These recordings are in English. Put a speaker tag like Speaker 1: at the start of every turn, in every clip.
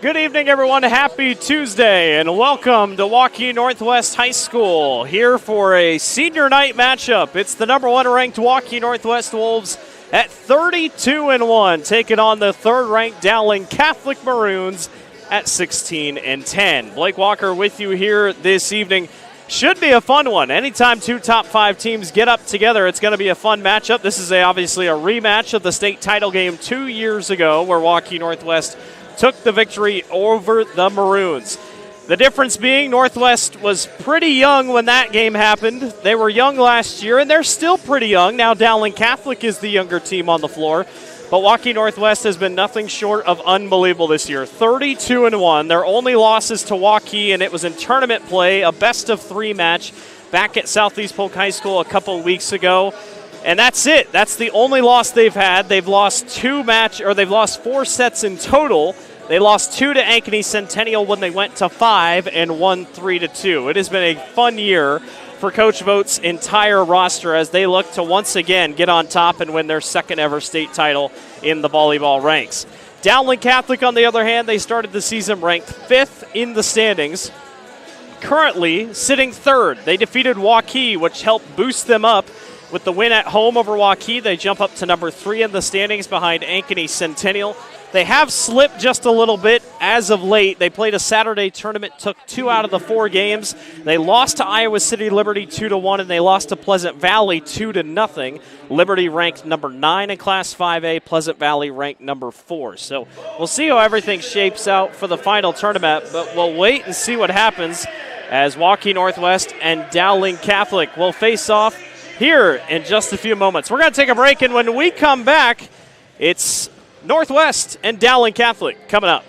Speaker 1: Good evening, everyone. Happy Tuesday, and welcome to Waukee Northwest High School, here for a senior night matchup. It's the number one ranked Waukee Northwest Wolves at 32-1, taking on the third-ranked Dowling Catholic Maroons at 16-10. Blake Walker with you here this evening. Should be a fun one. Anytime two top five teams get up together, it's going to be a fun matchup. This is obviously a rematch of the state title game 2 years ago, where Waukee Northwest took the victory over the Maroons. The difference being Northwest was pretty young when that game happened. They were young last year, and they're still pretty young. Now Dowling Catholic is the younger team on the floor, but Waukee Northwest has been nothing short of unbelievable this year. 32-1. Their only losses to Waukee, and it was in tournament play, a best-of-3 match back at Southeast Polk High School a couple weeks ago. And that's it. That's the only loss they've had. They've lost they've lost 4 sets in total. They lost 2 to Ankeny Centennial when they went to 5 and won 3-2. It has been a fun year for Coach Voigt's entire roster as they look to once again get on top and win their second ever state title in the volleyball ranks. Dowling Catholic, on the other hand, they started the season ranked 5th in the standings. Currently sitting 3rd. They defeated Waukee, which helped boost them up. With the win at home over Waukee, they jump up to number 3 in the standings behind Ankeny Centennial. They have slipped just a little bit as of late. They played a Saturday tournament, took 2 out of the 4 games. They lost to Iowa City Liberty 2-1, and they lost to Pleasant Valley 2-0. Liberty ranked number 9 in Class 5A, Pleasant Valley ranked number 4. So we'll see how everything shapes out for the final tournament, but we'll wait and see what happens as Waukee Northwest and Dowling Catholic will face off here in just a few moments. We're going to take a break, and when we come back, it's Northwest and Dowling Catholic coming up.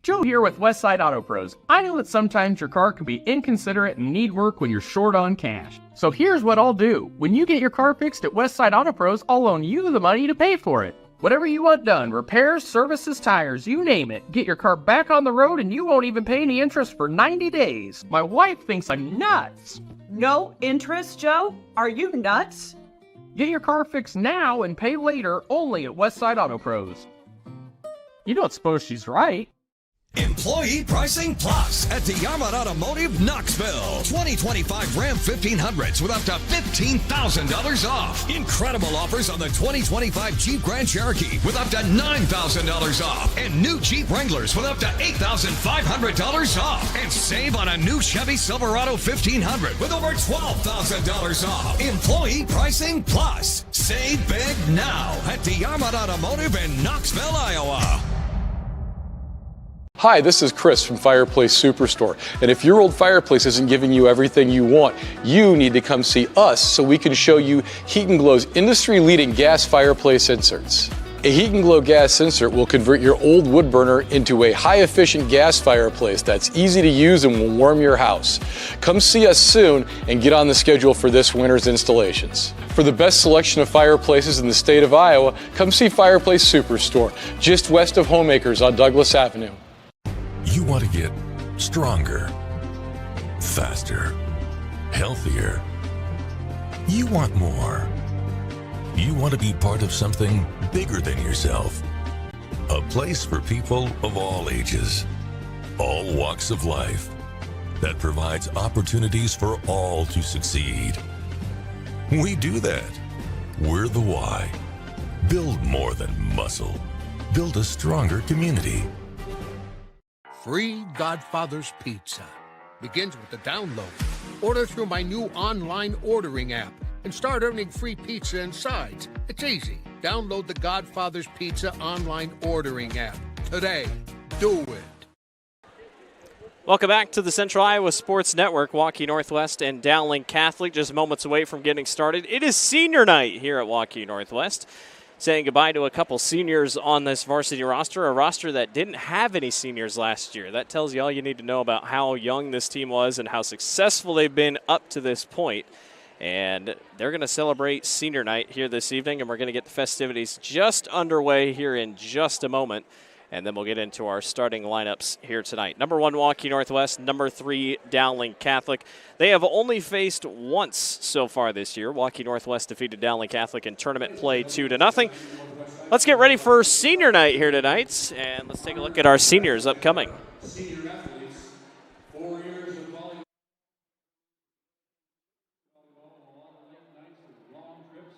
Speaker 2: Joe here with Westside Auto Pros. I know that sometimes your car can be inconsiderate and need work when you're short on cash. So here's what I'll do. When you get your car fixed at Westside Auto Pros, I'll loan you the money to pay for it. Whatever you want done, repairs, services, tires, you name it. Get your car back on the road and you won't even pay any interest for 90 days. My wife thinks I'm nuts.
Speaker 3: No interest, Joe? Are you nuts?
Speaker 2: Get your car fixed now and pay later only at Westside Auto Pros. You don't suppose she's right?
Speaker 4: Employee Pricing Plus at DeArmond Automotive, Knoxville. 2025 Ram 1500s with up to $15,000 off. Incredible offers on the 2025 Jeep Grand Cherokee with up to $9,000 off. And new Jeep Wranglers with up to $8,500 off. And save on a new Chevy Silverado 1500 with over $12,000 off. Employee Pricing Plus. Save big now at DeArmond Automotive in Knoxville, Iowa.
Speaker 5: Hi, this is Chris from Fireplace Superstore, and if your old fireplace isn't giving you everything you want, you need to come see us so we can show you Heat & Glow's industry-leading gas fireplace inserts. A Heat & Glow gas insert will convert your old wood burner into a high-efficient gas fireplace that's easy to use and will warm your house. Come see us soon and get on the schedule for this winter's installations. For the best selection of fireplaces in the state of Iowa, come see Fireplace Superstore, just west of Homeacres on Douglas Avenue.
Speaker 6: You want to get stronger, faster, healthier. You want more. You want to be part of something bigger than yourself. A place for people of all ages, all walks of life, that provides opportunities for all to succeed. We do that. We're the why. Build more than muscle. Build a stronger community.
Speaker 7: Free Godfather's Pizza begins with the download. Order through my new online ordering app and start earning free pizza and sides. It's easy. Download the Godfather's Pizza online ordering app today. Do it.
Speaker 1: Welcome back to the Central Iowa Sports Network. Waukee Northwest and Dowling Catholic just moments away from getting started. It is senior night here at Waukee Northwest. Saying goodbye to a couple seniors on this varsity roster, a roster that didn't have any seniors last year. That tells you all you need to know about how young this team was and how successful they've been up to this point. And they're going to celebrate senior night here this evening, and we're going to get the festivities just underway here in just a moment. And then we'll get into our starting lineups here tonight. Number 1, Waukee Northwest. Number 3, Dowling Catholic. They have only faced once so far this year. Waukee Northwest defeated Dowling Catholic in tournament play 2-0. Let's get ready for senior night here tonight, and let's take a look at our seniors upcoming.
Speaker 8: Senior athletes, 4 years of volleyball. Nights and long trips,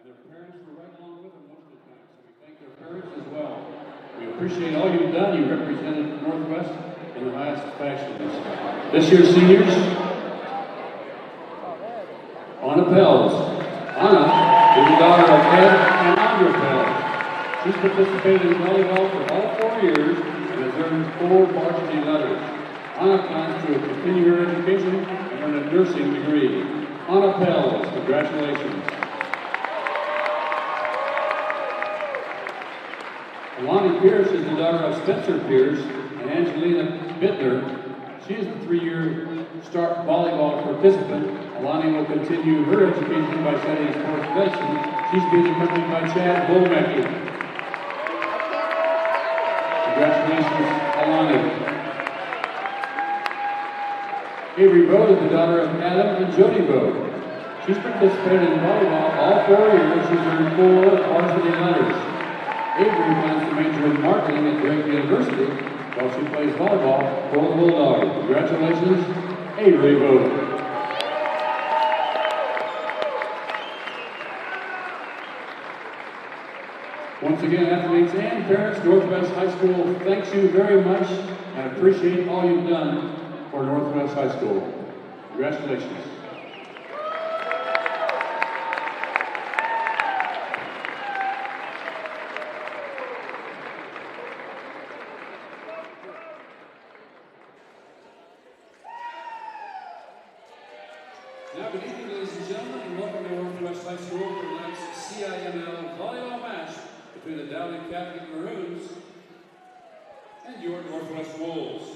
Speaker 8: and their parents were right along with them most of the time, so we thank their parents as well. We appreciate all you've done. You represented Northwest in the highest fashions. This year's seniors, Anna Pels. Anna is the daughter of Ed and Andra Pels. She's participated in volleyball for all 4 years and has earned 4 varsity letters. Anna plans to continue her education and earn a nursing degree. Anna Pels, congratulations. Alani Pierce is the daughter of Spencer Pierce and Angelina Bittner. She is a 3-year start volleyball participant. Alani will continue her education by studying sports medicine. She's being accompanied by Chad Bolmecki. Congratulations, Alani. Avery Bowe is the daughter of Adam and Jody Bowe. She's participated in volleyball all 4 years. She's earned 4 varsity letters. Avery plans to major in marketing at Drake University while she plays volleyball for the Bulldogs. Congratulations, Avery Bowe. Once again, athletes and parents, Northwest High School thanks you very much and appreciate all you've done for Northwest High School. Congratulations. Now, good evening, ladies and gentlemen, and welcome to Northwest High School for tonight's CIML volleyball match between the Dowling Catholic Maroons and your Northwest Wolves.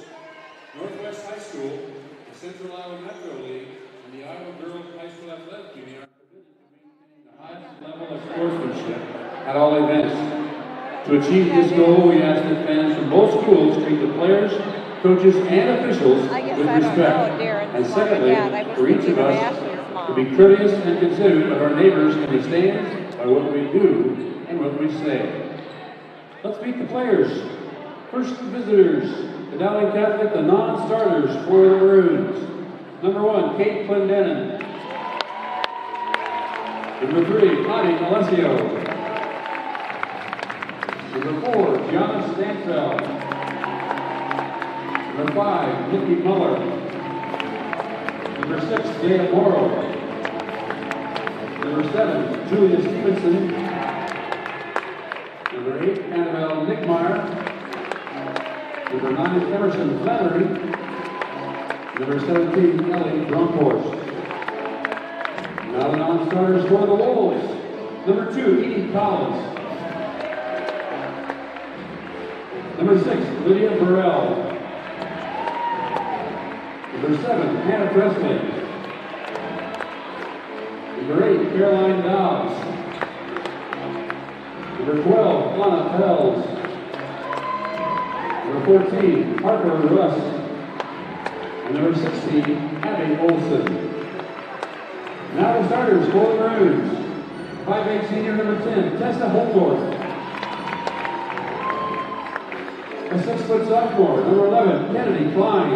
Speaker 8: Northwest High School, the Central Iowa Metro League, and the Iowa Girls High School Athletic Union are committed to maintaining the highest level of sportsmanship at all events. To achieve this goal, we ask that fans from both schools treat the players, coaches, and officials with respect. And secondly, for each of us to be courteous and considerate of our neighbors in the stands by what we do and what we say. Let's meet the players. First, the visitors, the Dowling Catholic, the non-starters for the Maroons. Number 1, Kate Clendenin. Number 3, Connie Alessio. Number 4, Gianna Stanfeld. Number 5, Nikki Muller. Number 6, Dana Morrow. Number 7, Julia Stevenson. Number 8, Annabelle Nickmeyer. Number 9, Emerson Flannery. Number 17, Ellie Drumhorst. Now the non-starters for the Wolves. Number 2, Edie Collins. Number 6, Lydia Burrell. Number 7, Hannah Presley. Number 8, Caroline Dobbs. Number 12, Anna Pels. Number 14, Harper Russ. And number 16, Abby Olson. Now the starters for the Maroons. 5'8" senior number 10, Tessa Holtorf. A 6-foot sophomore, number 11, Kennedy Klein.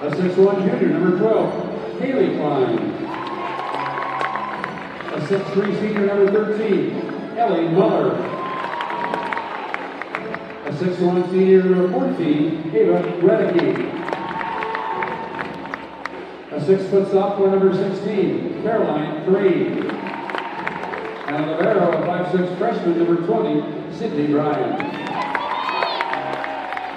Speaker 8: A 6'1" junior, number 12, Kaylee Klein. A 6'3" senior, number 13, Ellie Muller. A 6'1" senior, number 14, Ava Redicke. A 6-foot sophomore, number 16, Caroline Freed. And a libero, a 5'6" freshman, number 20, Sydney Bryan.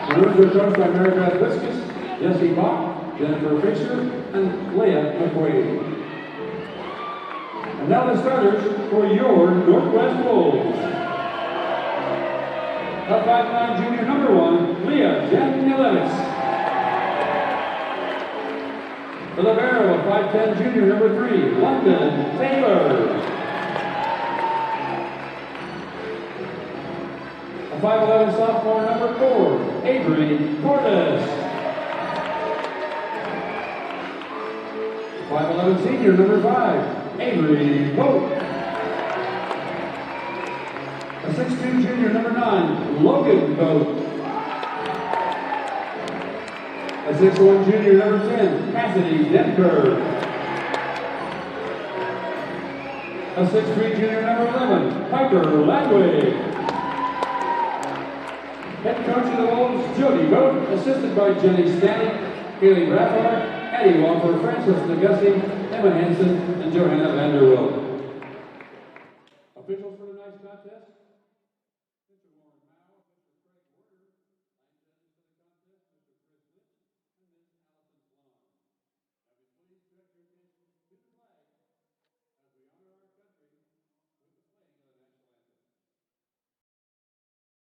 Speaker 8: The Maroons are coached by Mary Beth Viscus, Jesse Bach, Jennifer Fisher, and Leah McQuaid. And now the starters for your Northwest Wolves. A 5'9" junior, number 1, Leah Jen Milevitz. For the barrel, 5'10" junior, number 3, London Taylor. A 5'11" sophomore, number 4, Avery Cordes. 5'11" senior, number 5, Avery Vogt. A 6'2" junior, number 9, Logan Vogt. A 6'1" junior, number 10, Cassidy Denker. A 6'3" junior, number 11, Piper Ladwig. Head coach of the Wolves, Jody Vogt, assisted by Jenny Stanek, Haley Raffler, Addie Walker, Francis Nagussi, Emma Hansen, and Johanna Vanderwill. Officials for tonight's contest.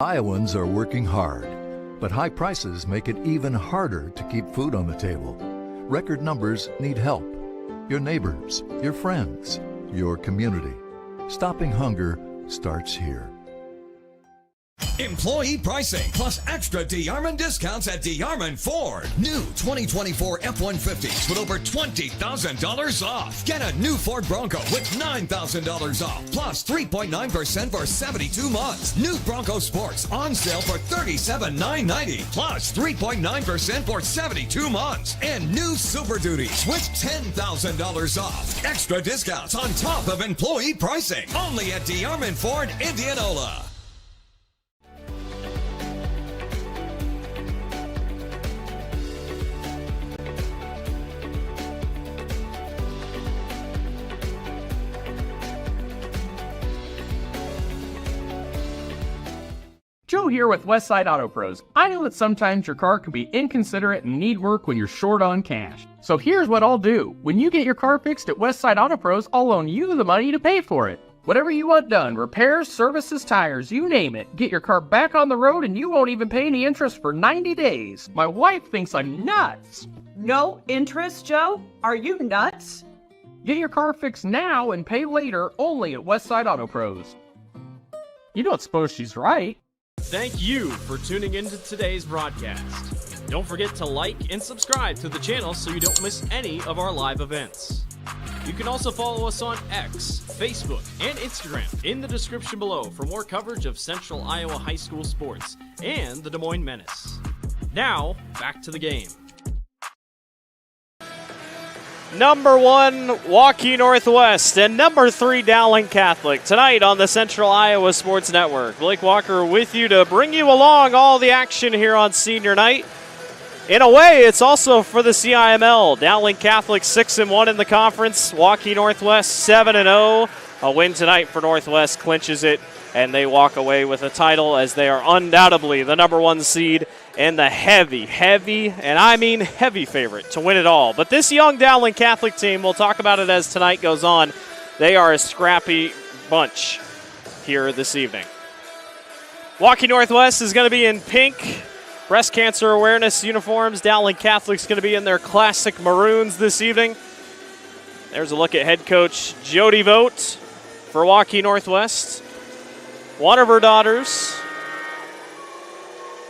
Speaker 9: Iowans are working hard, but high prices make it even harder to keep food on the table. Record numbers need help. Your neighbors, your friends, your community. Stopping hunger starts here.
Speaker 4: Employee pricing plus extra DeArmond discounts at DeArmond Ford. New 2024 F-150s with over $20,000 off. Get a new Ford Bronco with $9,000 off plus 3.9% for 72 months. New Bronco Sports on sale for $37,990 plus 3.9% for 72 months. And new Super Duties with $10,000 off. Extra discounts on top of employee pricing. Only at DeArmond Ford, Indianola.
Speaker 2: Joe here with Westside Auto Pros. I know that sometimes your car can be inconsiderate and need work when you're short on cash. So here's what I'll do. When you get your car fixed at Westside Auto Pros, I'll loan you the money to pay for it. Whatever you want done, repairs, services, tires, you name it. Get your car back on the road and you won't even pay any interest for 90 days. My wife thinks I'm nuts.
Speaker 3: No interest, Joe? Are you nuts?
Speaker 2: Get your car fixed now and pay later only at Westside Auto Pros. You don't suppose she's right?
Speaker 1: Thank you for tuning into today's broadcast. Don't forget to like and subscribe to the channel so you don't miss any of our live events. You can also follow us on X, Facebook, and Instagram in the description below for more coverage of Central Iowa High School sports and the Des Moines Menace. Now, back to the game. Number 1, Waukee Northwest, and number 3, Dowling Catholic. Tonight on the Central Iowa Sports Network. Blake Walker with you to bring you along all the action here on senior night. In a way, it's also for the CIML. Dowling Catholic 6-1 in the conference. Waukee Northwest 7-0. A win tonight for Northwest clinches it, and they walk away with a title as they are undoubtedly the number 1 seed and the heavy, and I mean heavy favorite to win it all. But this young Dowling Catholic team, we'll talk about it as tonight goes on, they are a scrappy bunch here this evening. Waukee Northwest is going to be in pink breast cancer awareness uniforms. Dowling Catholic's going to be in their classic maroons this evening. There's a look at head coach Jody Vogt for Waukee Northwest. One of her daughters,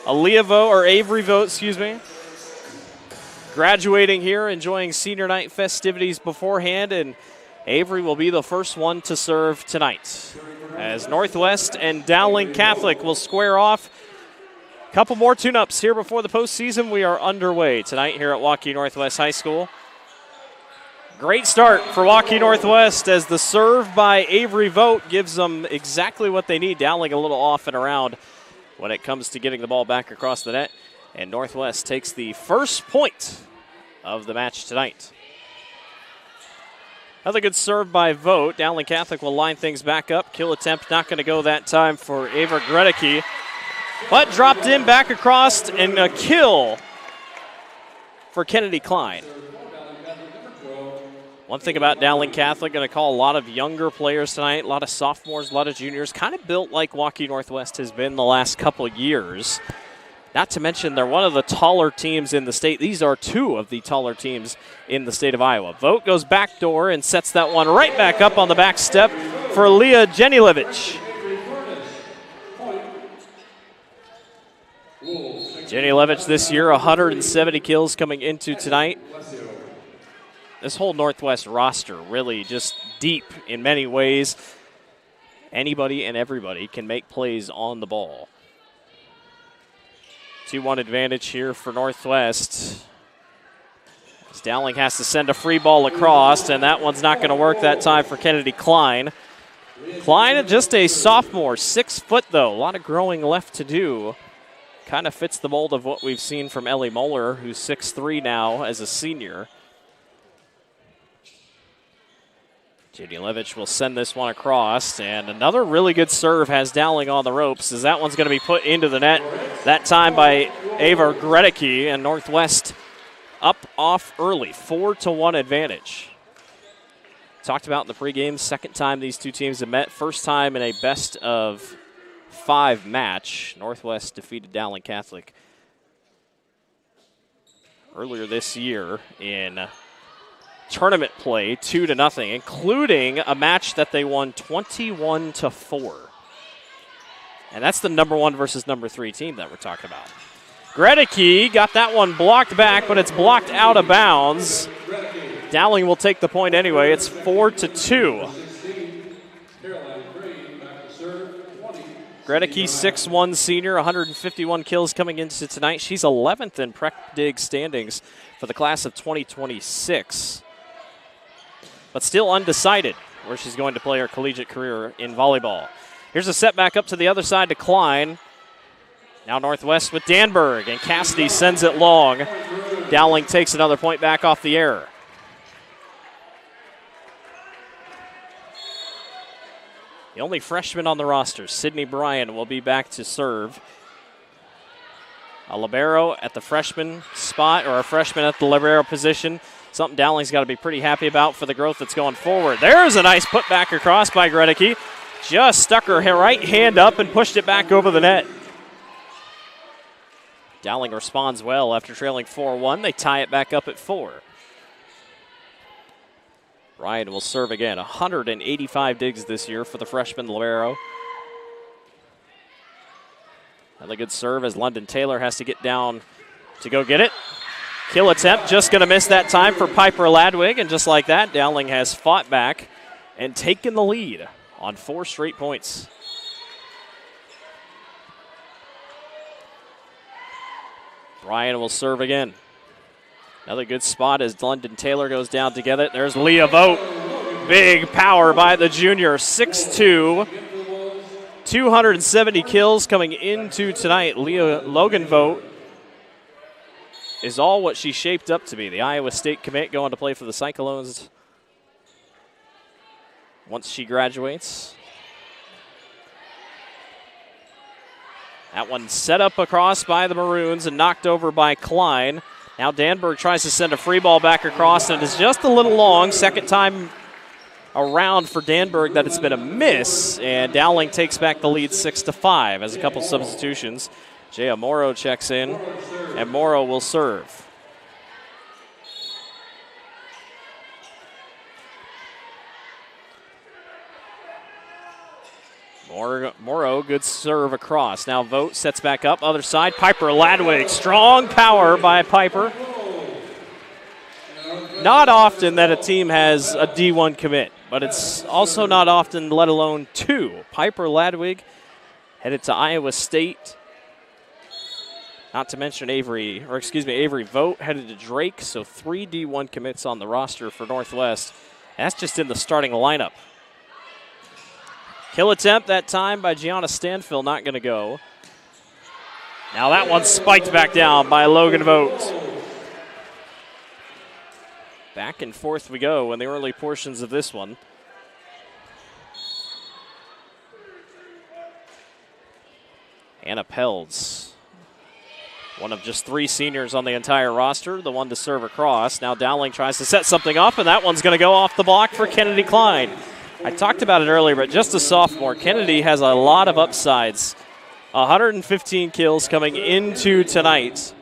Speaker 1: Avery Vogt, graduating here, enjoying senior night festivities beforehand, and Avery will be the first one to serve tonight as Northwest and Dowling Catholic will square off. A couple more tune-ups here before the postseason. We are underway tonight here at Waukee Northwest High School. Great start for Waukee Northwest as the serve by Avery Vogt gives them exactly what they need. Dowling a little off and around when it comes to getting the ball back across the net. And Northwest takes the first point of the match tonight. Another good serve by Vogt. Dowling Catholic will line things back up. Kill attempt not going to go that time for Ava Gredicke. But dropped in back across and a kill for Kennedy Klein. One thing about Dowling Catholic, going to call a lot of younger players tonight, a lot of sophomores, a lot of juniors, kind of built like Waukee Northwest has been the last couple of years. Not to mention they're one of the taller teams in the state. These are two of the taller teams in the state of Iowa. Vogt goes backdoor and sets that one right back up on the back step for Leah Jenilevich. Jenilevich this year, 170 kills coming into tonight. This whole Northwest roster really just deep in many ways. Anybody and everybody can make plays on the ball. 2-1 advantage here for Northwest. As Dowling has to send a free ball across, and that one's not going to work that time for Kennedy Klein. Klein, just a sophomore, 6 foot though. A lot of growing left to do. Kind of fits the mold of what we've seen from Ellie Moeller, who's 6'3" now as a senior. Jenilevich will send this one across, and another really good serve has Dowling on the ropes, as that one's going to be put into the net, that time by Ava Gredicke, and Northwest up off early, 4-1 advantage. Talked about in the pregame, second time these two teams have met, first time in a best of 5 match. Northwest defeated Dowling Catholic earlier this year in tournament play, 2-0, including a match that they won 21-4. And that's the number 1 versus number 3 team that we're talking about. Gredicke got that one blocked back, but it's blocked out of bounds. Dowling will take the point anyway. It's 4-2. Gredicke, 6'1" senior, 151 kills coming into tonight. She's 11th in Prep Dig standings for the class of 2026. But still undecided where she's going to play her collegiate career in volleyball. Here's a set back up to the other side to Klein. Now Northwest with Danberg, and Cassidy sends it long. Dowling takes another point back off the error. The only freshman on the roster, Sydney Bryan, will be back to serve. A libero at the freshman spot, or a freshman at the libero position. Something Dowling's got to be pretty happy about for the growth that's going forward. There's a nice putback across by Gredicke. Just stuck her right hand up and pushed it back over the net. Dowling responds well after trailing 4-1. They tie it back up at 4. Ryan will serve again. 185 digs this year for the freshman libero. Another good serve as London Taylor has to get down to go get it. Kill attempt, just going to miss that time for Piper Ladwig, and just like that, Dowling has fought back and taken the lead on 4 straight points. Bryan will serve again. Another good spot as London Taylor goes down to get it. There's Leah Vogt. Big power by the junior, 6'2". 270 kills coming into tonight. Logan Vogt is all what she shaped up to be. The Iowa State commit going to play for the Cyclones once she graduates. That one set up across by the Maroons and knocked over by Klein. Now Danberg tries to send a free ball back across, and it's just a little long. Second time around for Danberg that it's been a miss, and Dowling takes back the lead 6-5 as a couple substitutions. Jaya Morrow checks in, and Morrow will serve. Morrow, good serve across. Now Vogt sets back up, other side. Piper Ladwig, strong power by Piper. Not often that a team has a D1 commit, but it's also not often, let alone 2. Piper Ladwig headed to Iowa State. Not to mention Avery Vogt headed to Drake, so 3 D1 commits on the roster for Northwest. That's just in the starting lineup. Kill attempt that time by Gianna Stanfill, not going to go. Now that one's spiked back down by Logan Vogt. Back and forth we go in the early portions of this one. Anna Pelds, one of just 3 seniors on the entire roster, the one to serve across. Now Dowling tries to set something up, and that one's going to go off the block for Kennedy Klein. I talked about it earlier, but just a sophomore, Kennedy has a lot of upsides 115 kills coming into tonight.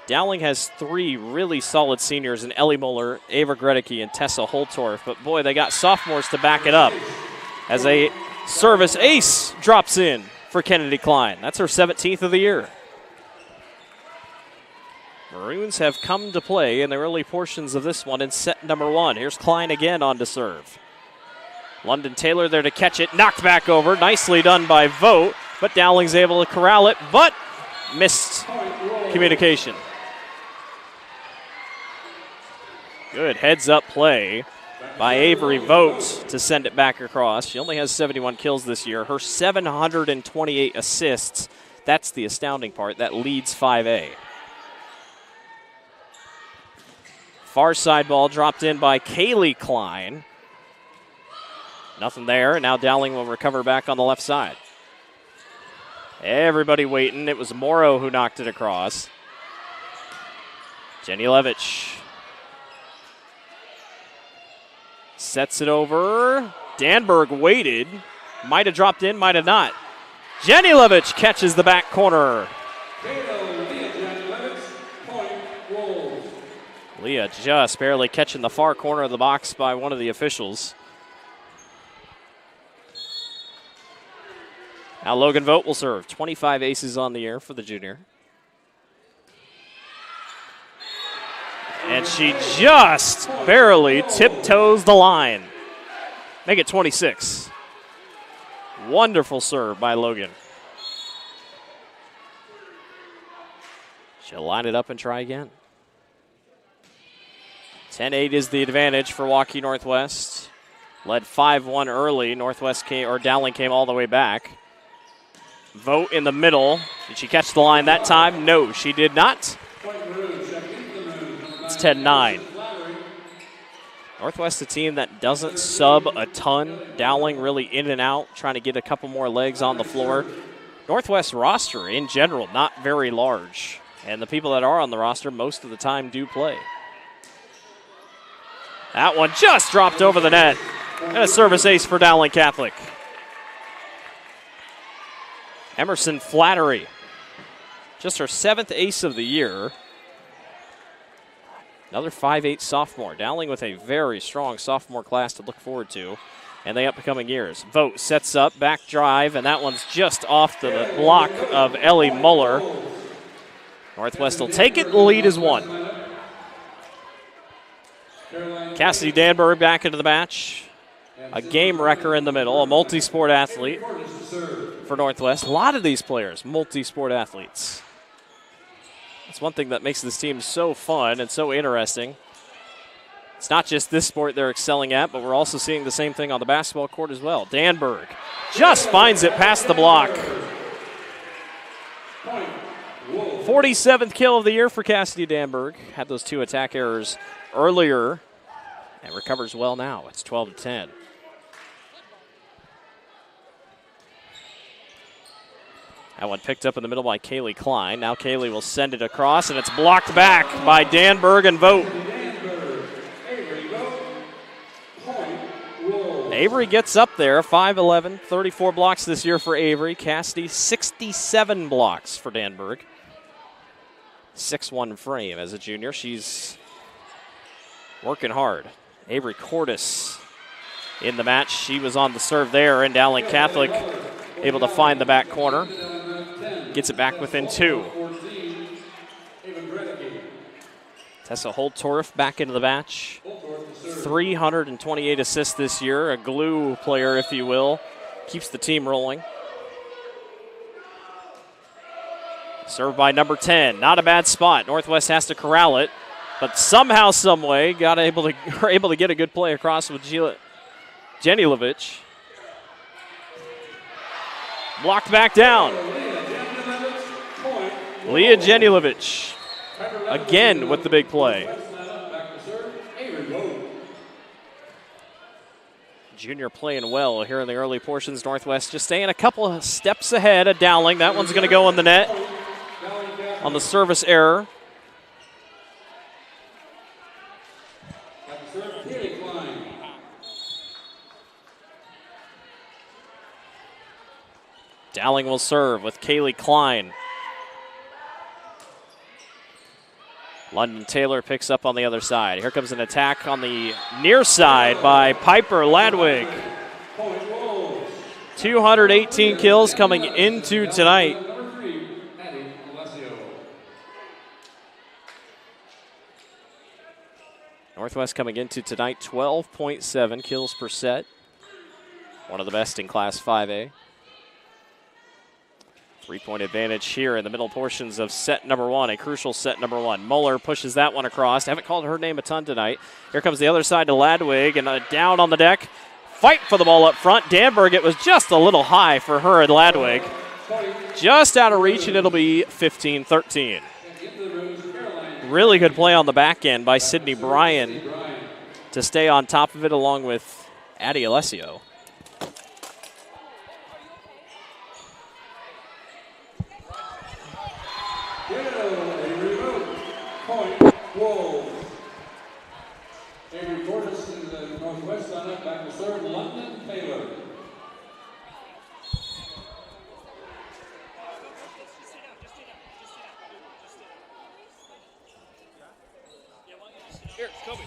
Speaker 1: Dowling has 3 really solid seniors in Ellie Muller, Ava Gredicke, and Tessa Holtorf. But boy, they got sophomores to back it up as a service ace drops in for Kennedy Klein. That's her 17th of the year. Maroons have come to play in the early portions of this one in set number 1. Here's Klein again on to serve. London Taylor there to catch it, knocked back over. Nicely done by Vogt, but Dowling's able to corral it, but missed communication. Good heads-up play by Avery Vogt to send it back across. She only has 71 kills this year. Her 728 assists, that's the astounding part. That leads 5A. Far side ball dropped in by Kaylee Klein. Nothing there, and now Dowling will recover back on the left side. Everybody waiting. It was Morrow who knocked it across. Jenny Levitch sets it over. Danberg waited. Might have dropped in, might have not. Jenny Levitch catches the back corner. Leah just barely catching the far corner of the box by one of the officials. Now Logan Vogt will serve. 25 aces on the year for the junior. And she just barely tiptoes the line. Make it 26. Wonderful serve by Logan. She'll line it up and try again. 10-8 is the advantage for Waukee Northwest. Led 5-1 early. Dowling came all the way back. Vogt in the middle. Did she catch the line that time? No, she did not. It's 10-9. Northwest, a team that doesn't sub a ton. Dowling really in and out, trying to get a couple more legs on the floor. Northwest roster in general, not very large. And the people that are on the roster most of the time do play. That one just dropped over the net. And a service ace for Dowling Catholic. Emerson Flattery, just her 7th ace of the year. Another 5'8 sophomore. Dowling with a very strong sophomore class to look forward to in the upcoming years. Vogt sets up, back drive, and that one's just off the block of Ellie Muller. Northwest will take it. The lead is 1. Cassidy Danberg back into the match. A game wrecker in the middle, a multi-sport athlete for Northwest. A lot of these players, multi-sport athletes. That's one thing that makes this team so fun and so interesting. It's not just this sport they're excelling at, but we're also seeing the same thing on the basketball court as well. Danberg just finds it past the block. 47th kill of the year for Cassidy Danberg. Had those 2 attack errors earlier and recovers well now. It's 12-10. That one picked up in the middle by Kaylee Klein. Now Kaylee will send it across, and it's blocked back by Danberg and Vogt. Avery gets up there, 5'11", 34 blocks this year for Avery. Cassidy, 67 blocks for Danberg. 6'1" frame as a junior. She's working hard. Avery Cordes in the match. She was on the serve there, and Dowling Catholic able to find the back corner. Gets it back within 2. Tessa Holtorf back into the match. 328 assists this year. A glue player, if you will. Keeps the team rolling. Served by number 10. Not a bad spot. Northwest has to corral it. But somehow, some way, were able to get a good play across with Jenny Levitch. Blocked back down. Leah Jenilevich again with the big play. Junior playing well here in the early portions. Northwest just staying a couple of steps ahead of Dowling. That one's going to go in the net on the service error. Dowling will serve with Kaylee Klein. London Taylor picks up on the other side. Here comes an attack on the near side by Piper Ladwig. 218 kills coming into tonight. Northwest coming into tonight 12.7 kills per set. One of the best in Class 5A. 3-point advantage here in the middle portions of set number one, a crucial set number one. Muller pushes that one across. Haven't called her name a ton tonight. Here comes the other side to Ladwig, and down on the deck. Fight for the ball up front. Danberg, it was just a little high for her and Ladwig. Just out of reach, and it'll be 15-13. Really good play on the back end by Sydney Bryan to stay on top of it along with Addie Alessio.
Speaker 8: Northwest on up, back to serve, London Taylor. Here, Kobe.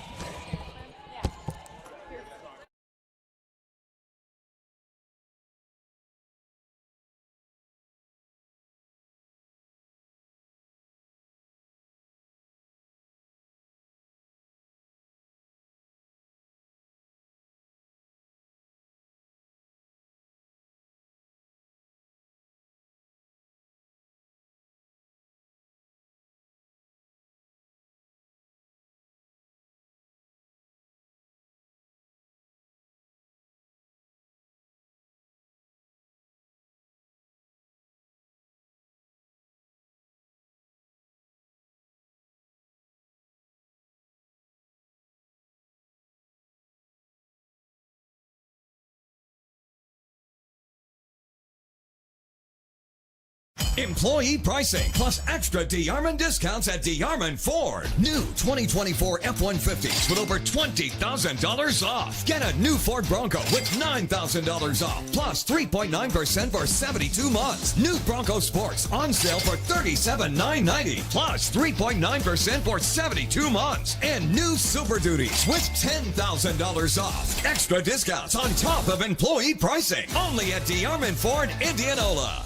Speaker 4: Employee pricing plus extra DeArmond discounts at DeArmond Ford. New 2024 F-150s with over $20,000 off. Get a new Ford Bronco with $9,000 off plus 3.9% for 72 months. New Bronco Sports on sale for $37,990 plus 3.9% for 72 months. And new Super Duties with $10,000 off. Extra discounts on top of employee pricing. Only at DeArmond Ford, Indianola.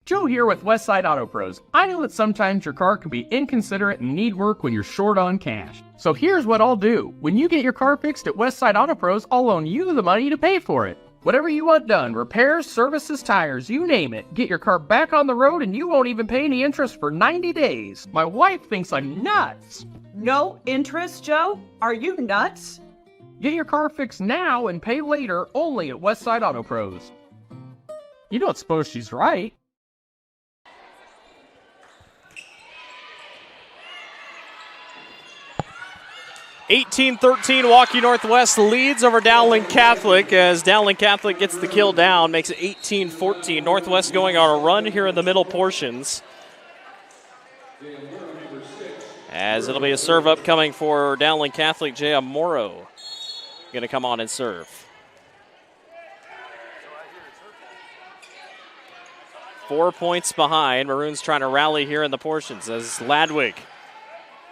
Speaker 2: Joe here with Westside Auto Pros. I know that sometimes your car can be inconsiderate and need work when you're short on cash. So here's what I'll do. When you get your car fixed at Westside Auto Pros, I'll loan you the money to pay for it. Whatever you want done, repairs, services, tires, you name it. Get your car back on the road and you won't even pay any interest for 90 days. My wife thinks I'm nuts.
Speaker 3: No interest, Joe? Are you nuts?
Speaker 2: Get your car fixed now and pay later only at Westside Auto Pros. You don't suppose she's right?
Speaker 1: 18-13, Waukee Northwest leads over Dowling Catholic as Dowling Catholic gets the kill down, makes it 18-14. Northwest going on a run here in the middle portions. As it'll be a serve upcoming for Dowling Catholic, Jaya Morrow going to come on and serve. Four points behind. Maroons trying to rally here in the portions as Ladwig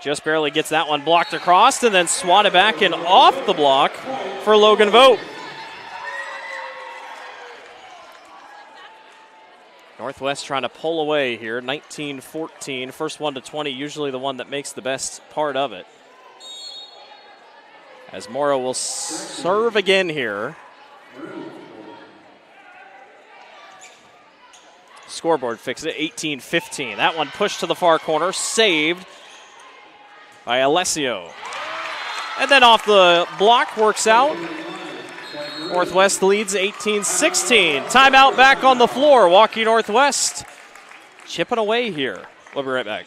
Speaker 1: just barely gets that one blocked across and then swatted back and off the block for Logan Vogt. Northwest trying to pull away here, 19-14. First one to 20, usually the one that makes the best part of it. As Morrow will serve again here. Scoreboard fixes it, 18-15. That one pushed to the far corner, saved by Alessio. And then off the block, works out. Northwest leads 18-16. Timeout back on the floor. Waukee Northwest chipping away here. We'll be right back.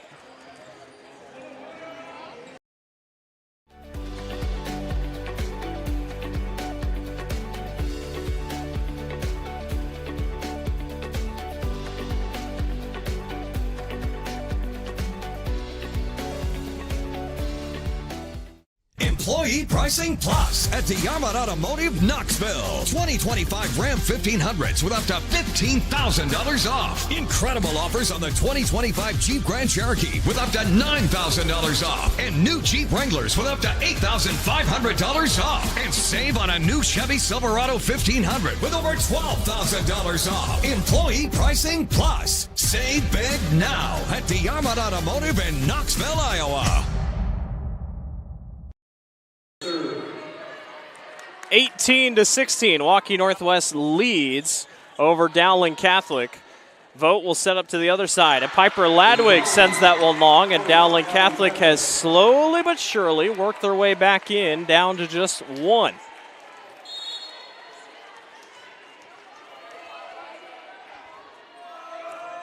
Speaker 4: Employee Pricing Plus at Yarmouth Automotive, Knoxville. 2025 Ram 1500s with up to $15,000 off. Incredible offers on the 2025 Jeep Grand Cherokee with up to $9,000 off. And new Jeep Wranglers with up to $8,500 off. And save on a new Chevy Silverado 1500 with over $12,000 off. Employee Pricing Plus. Save big now at Yarmouth Automotive in Knoxville, Iowa.
Speaker 1: 18-16, Waukee Northwest leads over Dowling Catholic. Vogt will set up to the other side, and Piper Ladwig sends that one long, and Dowling Catholic has slowly but surely worked their way back in, down to just one.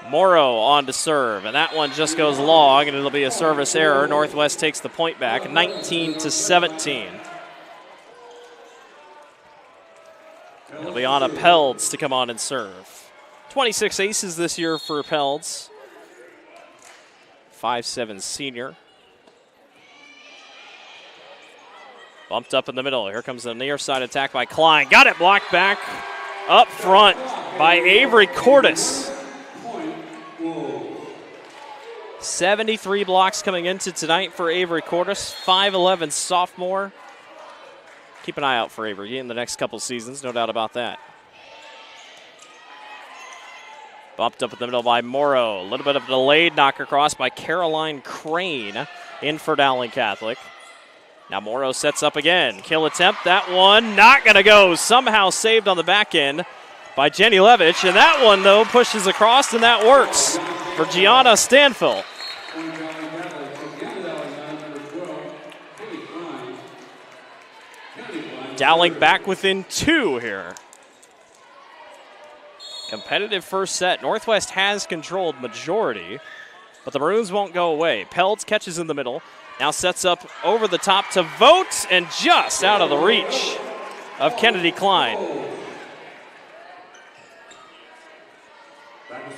Speaker 1: Morrow on to serve, and that one just goes long, and it'll be a service error. Northwest takes the point back, 19-17. It'll be Anna Pelds to come on and serve. 26 aces this year for Pelds. 5'7" senior. Bumped up in the middle. Here comes the near side attack by Klein. Got it blocked back up front by Avery Cordes. 73 blocks coming into tonight for Avery Cordes. 5'11" sophomore. Keep an eye out for Avery in the next couple seasons, no doubt about that. Bumped up in the middle by Morrow. A little bit of a delayed knock across by Caroline Crane in for Dowling Catholic. Now Morrow sets up again. Kill attempt. That one not going to go. Somehow saved on the back end by Jenny Levitch. And that one, though, pushes across, and that works for Gianna Stanfill. Dowling back within two here. Competitive first set. Northwest has controlled majority, but the Maroons won't go away. Pelds catches in the middle. Now sets up over the top to Vogt, and just out of the reach of Kennedy Klein.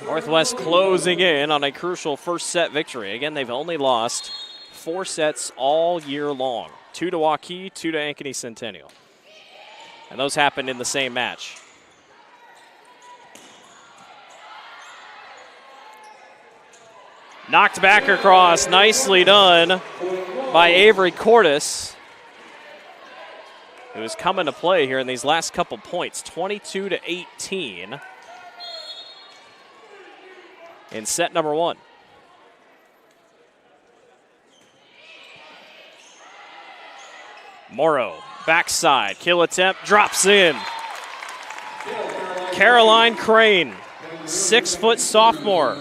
Speaker 1: Northwest closing in on a crucial first set victory. Again, they've only lost 4 sets all year long. 2 to Waukee, 2 to Ankeny Centennial. And those happened in the same match. Knocked back across, nicely done by Avery Cordes, who is coming to play here in these last couple points. 22-18 in set number 1. Morrow, backside, kill attempt, drops in. Caroline Crane, 6-foot sophomore.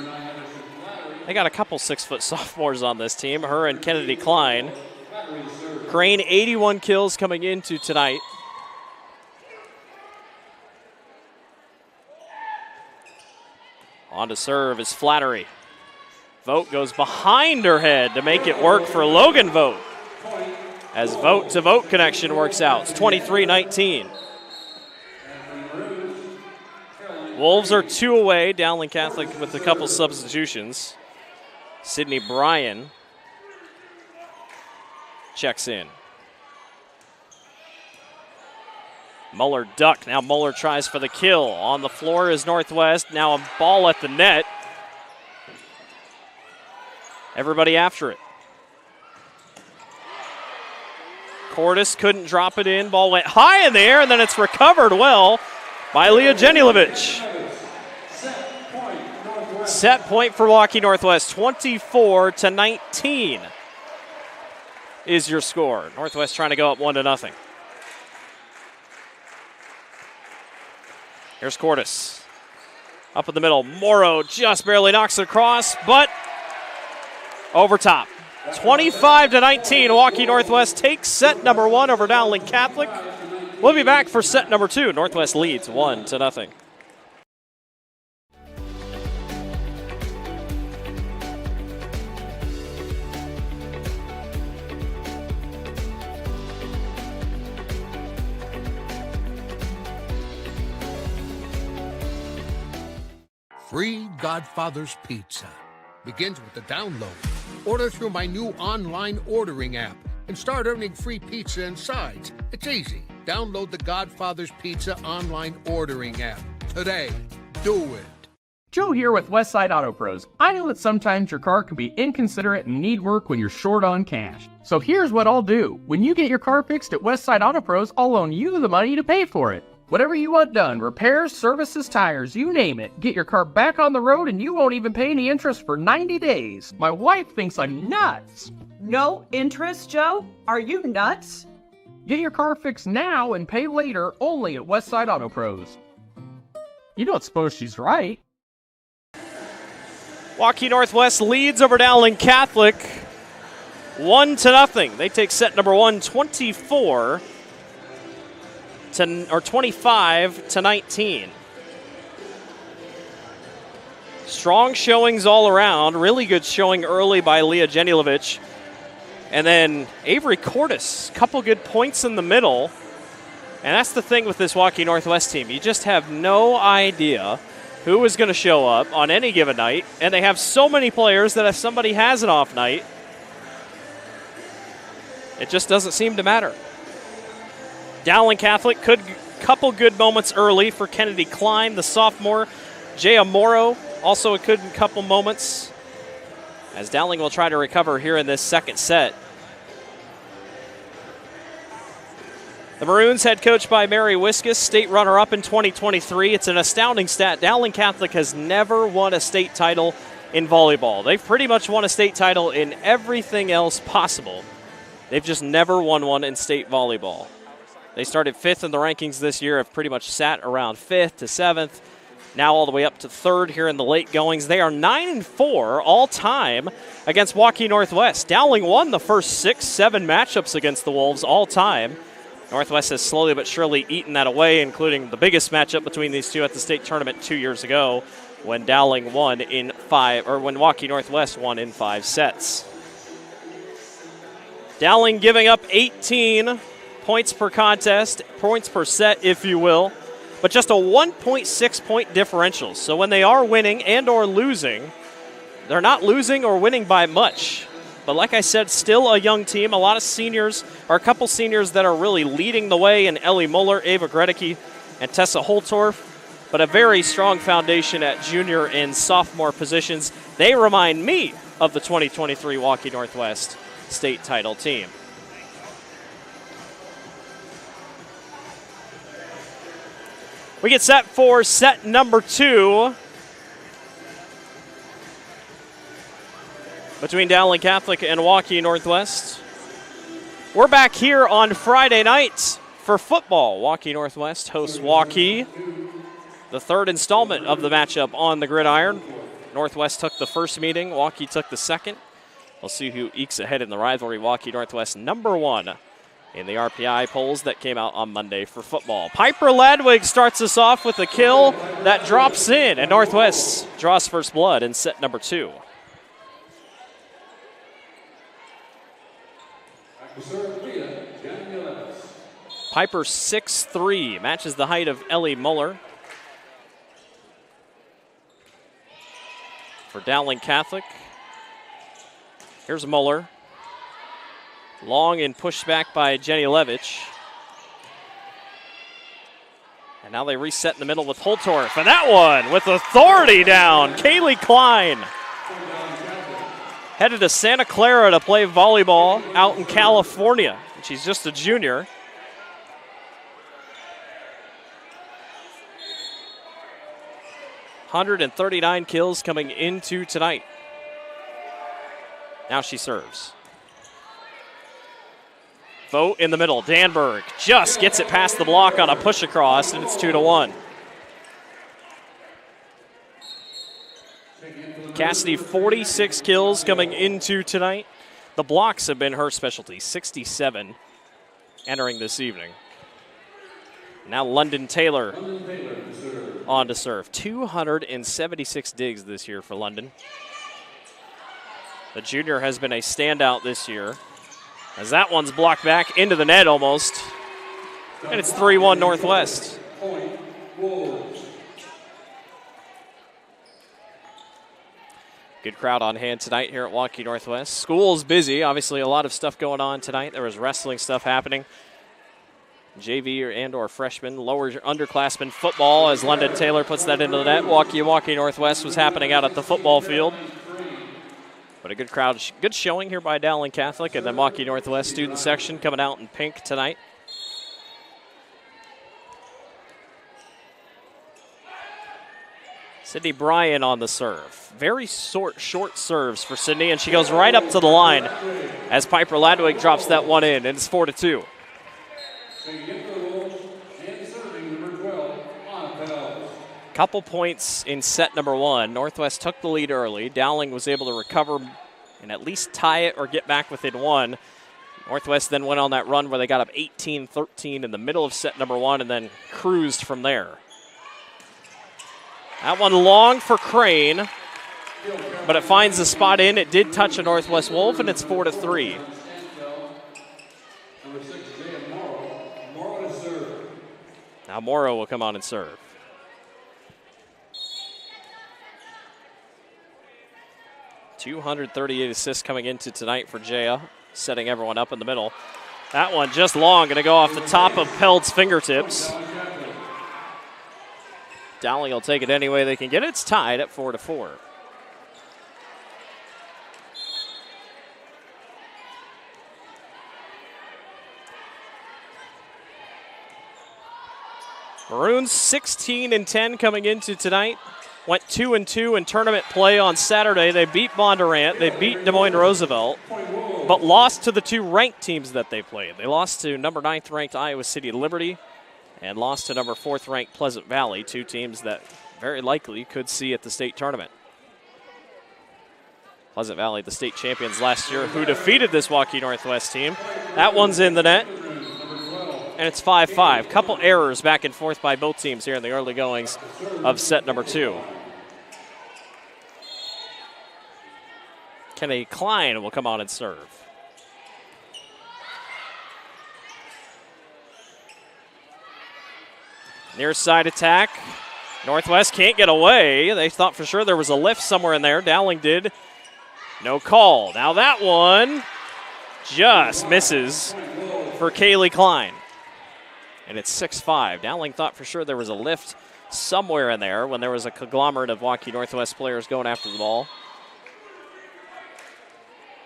Speaker 1: They got a couple 6-foot sophomores on this team, her and Kennedy Klein. Crane, 81 kills coming into tonight. On to serve is Flattery. Vogt goes behind her head to make it work for Logan Vogt, as Vogt to Vogt connection works out. It's 23-19. Wolves are 2 away. Dowling Catholic with a couple substitutions. Sydney Bryan checks in. Muller ducked. Now Muller tries for the kill. On the floor is Northwest. Now a ball at the net. Everybody after it. Cordes couldn't drop it in. Ball went high in the air, and then it's recovered well by Leah Jenilovich. Set point for Waukee Northwest, 24-19 is your score. Northwest trying to go up 1-0. Here's Cordes. Up in the middle, Morrow just barely knocks it across, but over top. 25-19, Waukee Northwest takes set number 1 over Dowling Catholic. We'll be back for set number 2. Northwest leads 1-0.
Speaker 7: Free Godfather's Pizza begins with the download. Order through my new online ordering app and start earning free pizza and sides. It's easy. Download the Godfather's Pizza online ordering app today. Do it.
Speaker 2: Joe here with Westside Auto Pros. I know that sometimes your car can be inconsiderate and need work when you're short on cash. So here's what I'll do. When you get your car fixed at Westside Auto Pros, I'll loan you the money to pay for it. Whatever you want done, repairs, services, tires, you name it. Get your car back on the road and you won't even pay any interest for 90 days. My wife thinks I'm nuts.
Speaker 3: No interest, Joe? Are you nuts?
Speaker 2: Get your car fixed now and pay later only at Westside Auto Pros. You don't suppose she's right?
Speaker 1: Waukee Northwest leads over Dowling Catholic 1-0. They take set number 1, 25-19. Strong showings all around. Really good showing early by Leah Jenilovich. And then Avery Cordes, couple good points in the middle. And that's the thing with this Waukee Northwest team. You just have no idea who is going to show up on any given night. And they have so many players that if somebody has an off night, it just doesn't seem to matter. Dowling Catholic could couple good moments early for Kennedy Klein, the sophomore. Jaya Morrow, also a good couple moments, as Dowling will try to recover here in this second set. The Maroons, head coached by Mary Wiskus, state runner-up in 2023. It's an astounding stat. Dowling Catholic has never won a state title in volleyball. They've pretty much won a state title in everything else possible. They've just never won one in state volleyball. They started 5th in the rankings this year, have pretty much sat around 5th to 7th, now all the way up to 3rd here in the late goings. They are 9-4 all-time against Waukee Northwest. Dowling won the first 6-7 matchups against the Wolves all-time. Northwest has slowly but surely eaten that away, including the biggest matchup between these two at the state tournament 2 years ago when Dowling won in 5, or when Waukee Northwest won in 5 sets. Dowling giving up 18 points per contest, points per set, if you will, but just a 1.6 point differential. So when they are winning and or losing, they're not losing or winning by much. But like I said, still a young team. A lot of seniors, or a couple seniors that are really leading the way in Ellie Muller, Ava Gredicke, and Tessa Holtorf. But a very strong foundation at junior and sophomore positions. They remind me of the 2023 Waukee Northwest state title team. We get set for set number 2 between Dowling Catholic and Waukee Northwest. We're back here on Friday night for football. Waukee Northwest hosts Waukee, the 3rd installment of the matchup on the gridiron. Northwest took the first meeting, Waukee took the second. We'll see who ekes ahead in the rivalry. Waukee Northwest number 1 in the RPI polls that came out on Monday for football. Piper Ladwig starts us off with a kill that drops in, and Northwest draws first blood in set number 2. Piper 6'3", matches the height of Ellie Muller. For Dowling Catholic, here's Muller. Long and pushed back by Jenilovich. And now they reset in the middle with Holtorf. And that one with authority down. Kaylee Klein. Headed to Santa Clara to play volleyball out in California. And she's just a junior. .139 kills coming into tonight. Now she serves. Vogt in the middle. Danberg just gets it past the block on a push across, and it's 2-1. Cassidy, 46 kills coming into tonight. The blocks have been her specialty, 67 entering this evening. Now London Taylor on to serve. 276 digs this year for London. The junior has been a standout this year, as that one's blocked back into the net almost. And it's 3-1 Northwest. Good crowd on hand tonight here at Waukee Northwest. School's busy. Obviously, a lot of stuff going on tonight. There was wrestling stuff happening. JV and/or freshman, lower underclassmen football as London Taylor puts that into the net. Waukee Northwest was happening out at the football field. But a good crowd, good showing here by Dowling Catholic, and then Waukee Northwest student section coming out in pink tonight. Sydney Bryan on the serve. Very short serves for Sydney, and she goes right up to the line as Piper Ladwig drops that one in, and it's 4-2. Couple points in set number one. Northwest took the lead early. Dowling was able to recover and at least tie it or get back within one. Northwest then went on that run where they got up 18-13 in the middle of set number one and then cruised from there. That one long for Crane, but it finds the spot in. It did touch a Northwest Wolf, and it's 4-3. Now Morrow will come on and serve. .238 assists coming into tonight for Jaya, setting everyone up in the middle. That one just long, going to go off the top of Peld's fingertips. Dowling will take it any way they can get it. It's tied at 4-4. Maroons 16-10 coming into tonight. Went 2-2 in tournament play on Saturday. They beat Bondurant. They beat Des Moines Roosevelt, but lost to the two ranked teams that they played. They lost to number 9th ranked Iowa City Liberty and lost to number 4th ranked Pleasant Valley, two teams that very likely could see at the state tournament. Pleasant Valley, the state champions last year, who defeated this Waukee Northwest team. That one's in the net, and it's 5-5. Couple errors back and forth by both teams here in the early goings of set number two. Kennedy Klein will come on and serve. Near side attack. Northwest can't get away. They thought for sure there was a lift somewhere in there. Dowling did. No call. Now that one just misses for Kaylee Klein. And it's 6-5. Dowling thought for sure there was a lift somewhere in there when there was a conglomerate of Waukee Northwest players going after the ball.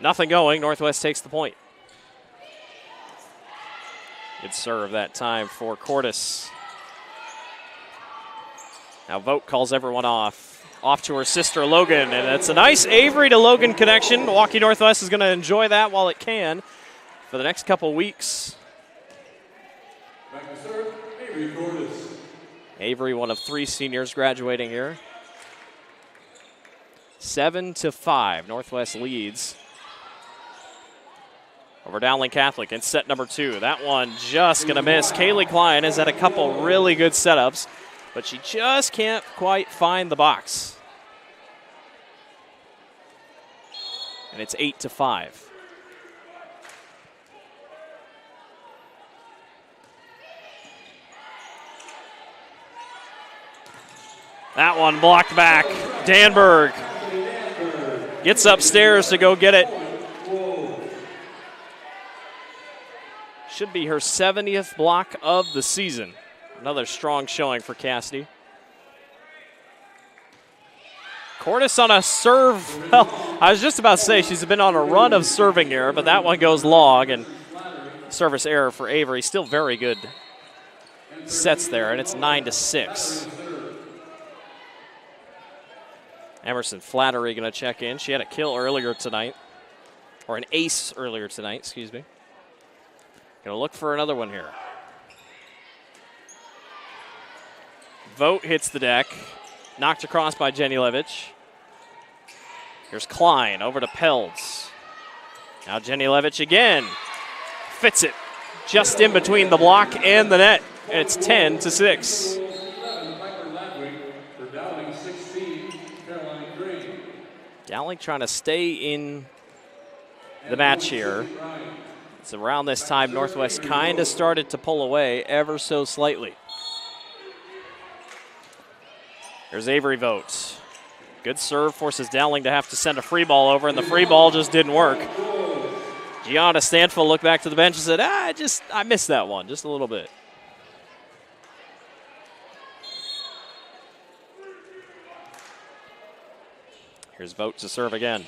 Speaker 1: Nothing going. Northwest takes the point. Good serve that time for Cordes. Now Vogt calls everyone off. Off to her sister Logan, and it's a nice Avery to Logan connection. Waukee Northwest is going to enjoy that while it can for the next couple weeks.
Speaker 8: Back to serve, Avery Cordes.
Speaker 1: Avery, one of 3 seniors graduating here. 7-5. Northwest leads over Dowling Catholic in set number 2. That one just going to miss. Kaylee Klein has had a couple really good setups, but she just can't quite find the box. And it's 8-5. That one blocked back. Danberg gets upstairs to go get it. Should be her 70th block of the season. Another strong showing for Cassidy. Cordes on a serve. Well, I was just about to say she's been on a run of serving here, but that one goes long, and service error for Avery. Still very good sets there, and it's 9-6. Emerson Flattery going to check in. She had a kill earlier tonight, or an ace earlier tonight, excuse me. Going to look for another one here. Vogt hits the deck. Knocked across by Jenny Levitch. Here's Klein over to Pelds. Now Jenny Levitch again. Fits it just in between the block and the net. And it's 10-6. Dowling trying to stay in the match here. It's around this time Northwest kind of started to pull away ever so slightly. Here's Avery Vogt. Good serve forces Dowling to have to send a free ball over, and the free ball just didn't work. Gianna Stanfield looked back to the bench and said, I missed that one just a little bit. Here's Vogt to serve again.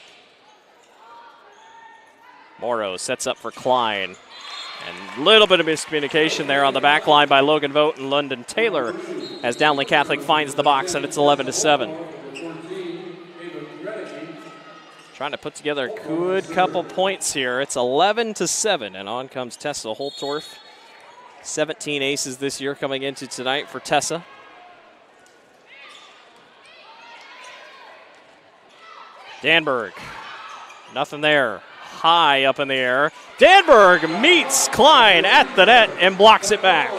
Speaker 1: Morrow sets up for Klein. And a little bit of miscommunication there on the back line by Logan Vogt and London Taylor as Dowling Catholic finds the box, and it's 11-7. Trying to put together a good couple points here. It's 11-7, and on comes Tessa Holtorf. 17 aces this year coming into tonight for Tessa. Danberg, nothing there. High up in the air. Danberg meets Klein at the net and blocks it back.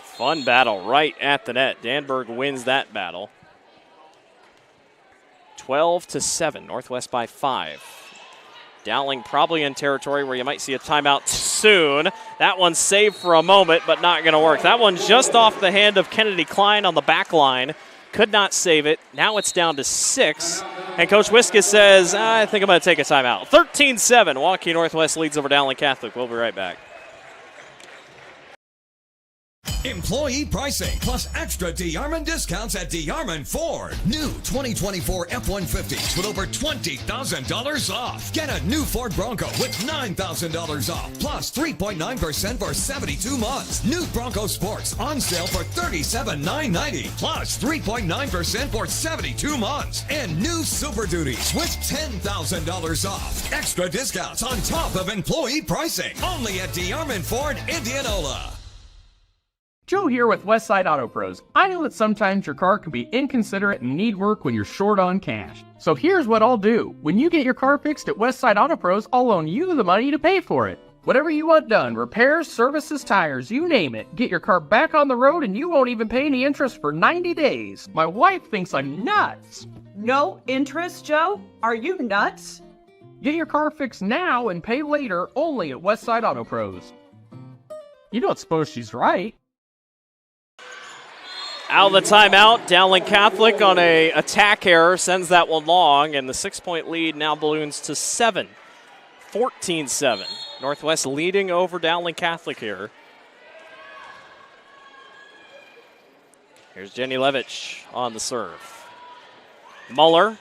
Speaker 1: Fun battle right at the net. Danberg wins that battle. 12-7, Northwest by 5. Dowling probably in territory where you might see a timeout soon. That one's saved for a moment, but not going to work. That one's just off the hand of Kennedy Klein on the back line. Could not save it. Now it's down to 6. And Coach Wiskus says, I think I'm going to take a timeout. 13-7, Waukee Northwest leads over Dowling Catholic. We'll be right back.
Speaker 4: Employee pricing plus extra DeArmond discounts at DeArmond Ford. New 2024 F-150s with over $20,000 off. Get a new Ford Bronco with $9,000 off plus 3.9% for 72 months. New Bronco Sports on sale for $37,990 plus 3.9% for 72 months. And new Super Duties with $10,000 off. Extra discounts on top of employee pricing. Only at DeArmond Ford, Indianola.
Speaker 2: Joe here with Westside Auto Pros. I know that sometimes your car can be inconsiderate and need work when you're short on cash. So here's what I'll do. When you get your car fixed at Westside Auto Pros, I'll loan you the money to pay for it. Whatever you want done, repairs, services, tires, you name it. Get your car back on the road and you won't even pay any interest for 90 days. My wife thinks I'm nuts.
Speaker 3: No interest, Joe? Are you nuts?
Speaker 2: Get your car fixed now and pay later only at Westside Auto Pros. You don't suppose she's right?
Speaker 1: Out of the timeout, Dowling Catholic on a attack error sends that one long, and the 6-point lead now balloons to 7. 14-7. Northwest leading over Dowling Catholic here. Here's Jenny Levitch on the serve. Muller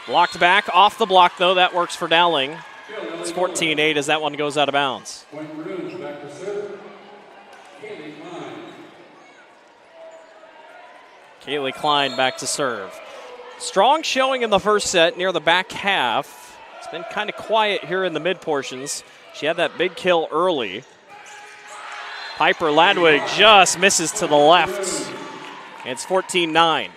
Speaker 1: blocked back, off the block though, that works for Dowling. It's 14-8 as that one goes out of bounds. Kaylee Klein back to serve. Strong showing in the first set near the back half. It's been kind of quiet here in the mid portions. She had that big kill early. Piper Ladwig just misses to the left. It's 14-9.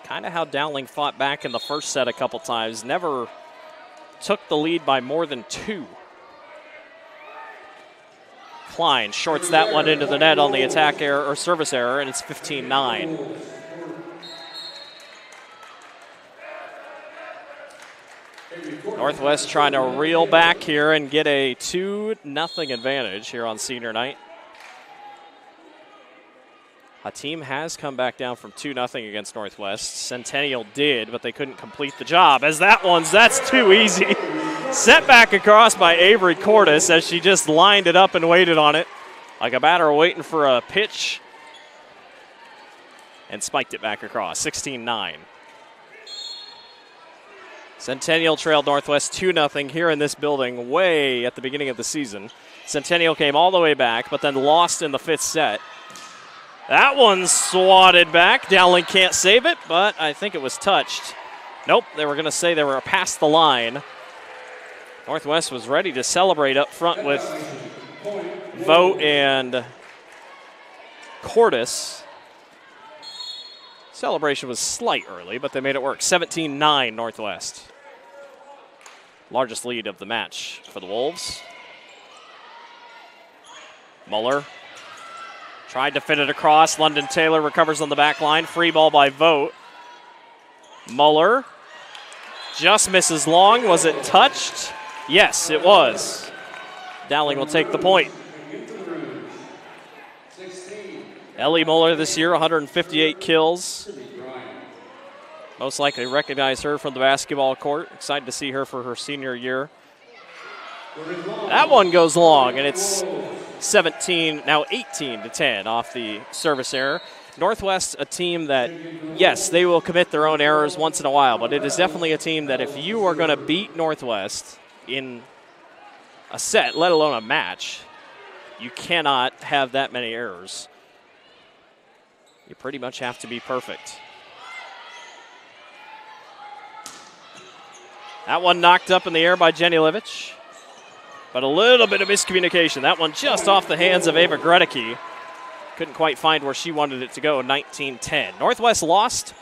Speaker 1: Kind of how Dowling fought back in the first set a couple times. Never took the lead by more than 2. Klein shorts that one into the net on the attack error or service error, and it's 15-9. Northwest trying to reel back here and get a 2-0 advantage here on senior night. A team has come back down from 2-0 against Northwest. Centennial did, but they couldn't complete the job as that's too easy. Set back across by Avery Cordes as she just lined it up and waited on it like a batter waiting for a pitch and spiked it back across. 16-9. Centennial trailed Northwest 2-0 here in this building way at the beginning of the season. Centennial came all the way back, but then lost in the 5th set. That one's swatted back. Dowling can't save it, but I think it was touched. Nope, they were going to say they were past the line. Northwest was ready to celebrate up front with Vogt and Cordes. Celebration was slight early, but they made it work. 17-9 Northwest. Largest lead of the match for the Wolves. Muller tried to fit it across. London Taylor recovers on the back line. Free ball by Vogt. Muller just misses long. Was it touched? Yes, it was. Dowling will take the point. Ellie Muller this year, 158 kills. Most likely recognize her from the basketball court. Excited to see her for her senior year. That one goes long, and it's 17, now 18-10 off the service error. Northwest, a team that, yes, they will commit their own errors once in a while, but it is definitely a team that if you are going to beat Northwest in a set, let alone a match, you cannot have that many errors. You pretty much have to be perfect. That one knocked up in the air by Jenny Livich. But a little bit of miscommunication. That one just off the hands of Ava Gredicke. Couldn't quite find where she wanted it to go, 19-10. Northwest lost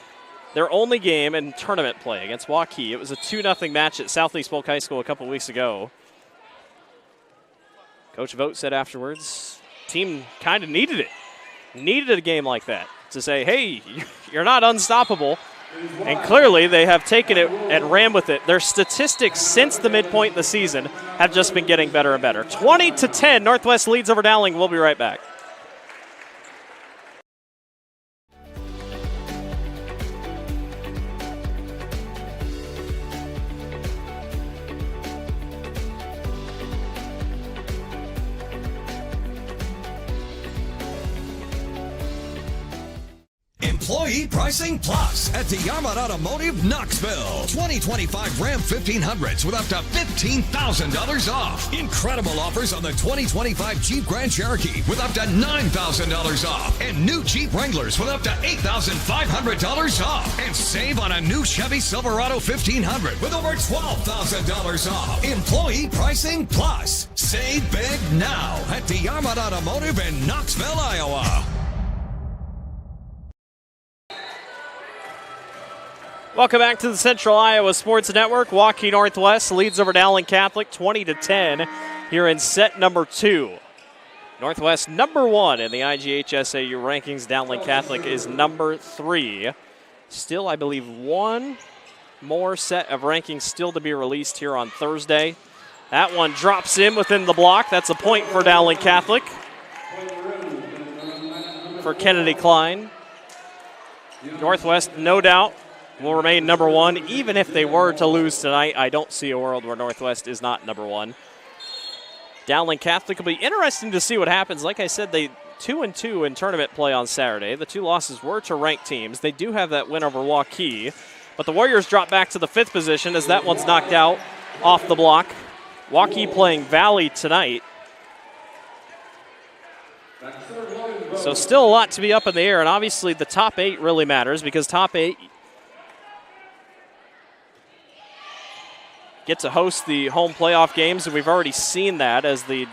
Speaker 1: their only game in tournament play against Waukee. It was a 2-0 match at Southeast Polk High School a couple weeks ago. Coach Vogt said afterwards, team kind of needed it. Needed a game like that to say, hey, you're not unstoppable. And clearly they have taken it and ran with it. Their statistics since the midpoint in the season have just been getting better and better. 20-10, Northwest leads over Dowling. We'll be right back.
Speaker 4: Employee Pricing Plus at Diamond Automotive Knoxville. 2025 Ram 1500s with up to $15,000 off. Incredible offers on the 2025 Jeep Grand Cherokee with up to $9,000 off. And new Jeep Wranglers with up to $8,500 off. And save on a new Chevy Silverado 1500 with over $12,000 off. Employee Pricing Plus. Save big now at Diamond Automotive in Knoxville, Iowa.
Speaker 1: Welcome back to the Central Iowa Sports Network. Waukee Northwest leads over Dowling Catholic 20-10 here in set number 2. Northwest number 1 in the IGHSAU rankings. Dowling Catholic is number 3. Still, I believe, one more set of rankings still to be released here on Thursday. That one drops in within the block. That's a point for Dowling Catholic. For Kennedy Klein. Northwest, no doubt, will remain number 1. Even if they were to lose tonight, I don't see a world where Northwest is not number 1. Dowling Catholic will be interesting to see what happens. Like I said, they 2-2 in tournament play on Saturday. The 2 losses were to ranked teams. They do have that win over Waukee, but the Warriors drop back to the 5th position as that one's knocked out off the block. Waukee playing Valley tonight. So still a lot to be up in the air, and obviously the top 8 really matters because top 8 get to host the home playoff games, and we've already seen that as the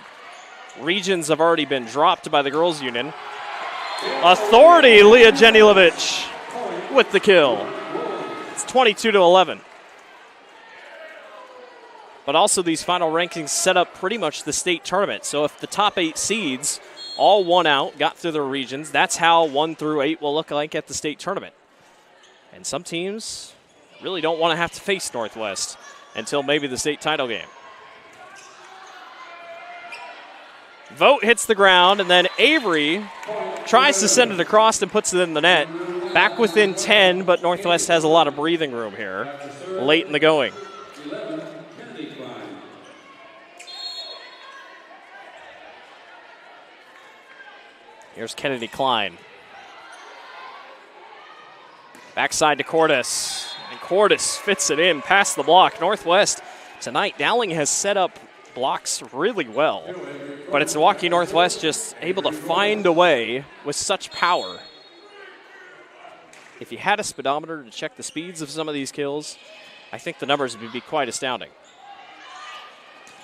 Speaker 1: regions have already been dropped by the girls' union. Authority, Leah Jenilovich with the kill. It's 22-11. But also these final rankings set up pretty much the state tournament. So if the top 8 seeds all won out, got through their regions, that's how 1 through 8 will look like at the state tournament. And some teams really don't want to have to face Northwest until maybe the state title game. Vogt hits the ground, and then Avery tries to send it across and puts it in the net. Back within 10, but Northwest has a lot of breathing room here late in the going. Here's Kennedy Klein. Backside to Cordes. And Cordes fits it in past the block. Northwest tonight, Dowling has set up blocks really well. But it's Waukee Northwest just able to find a way with such power. If you had a speedometer to check the speeds of some of these kills, I think the numbers would be quite astounding.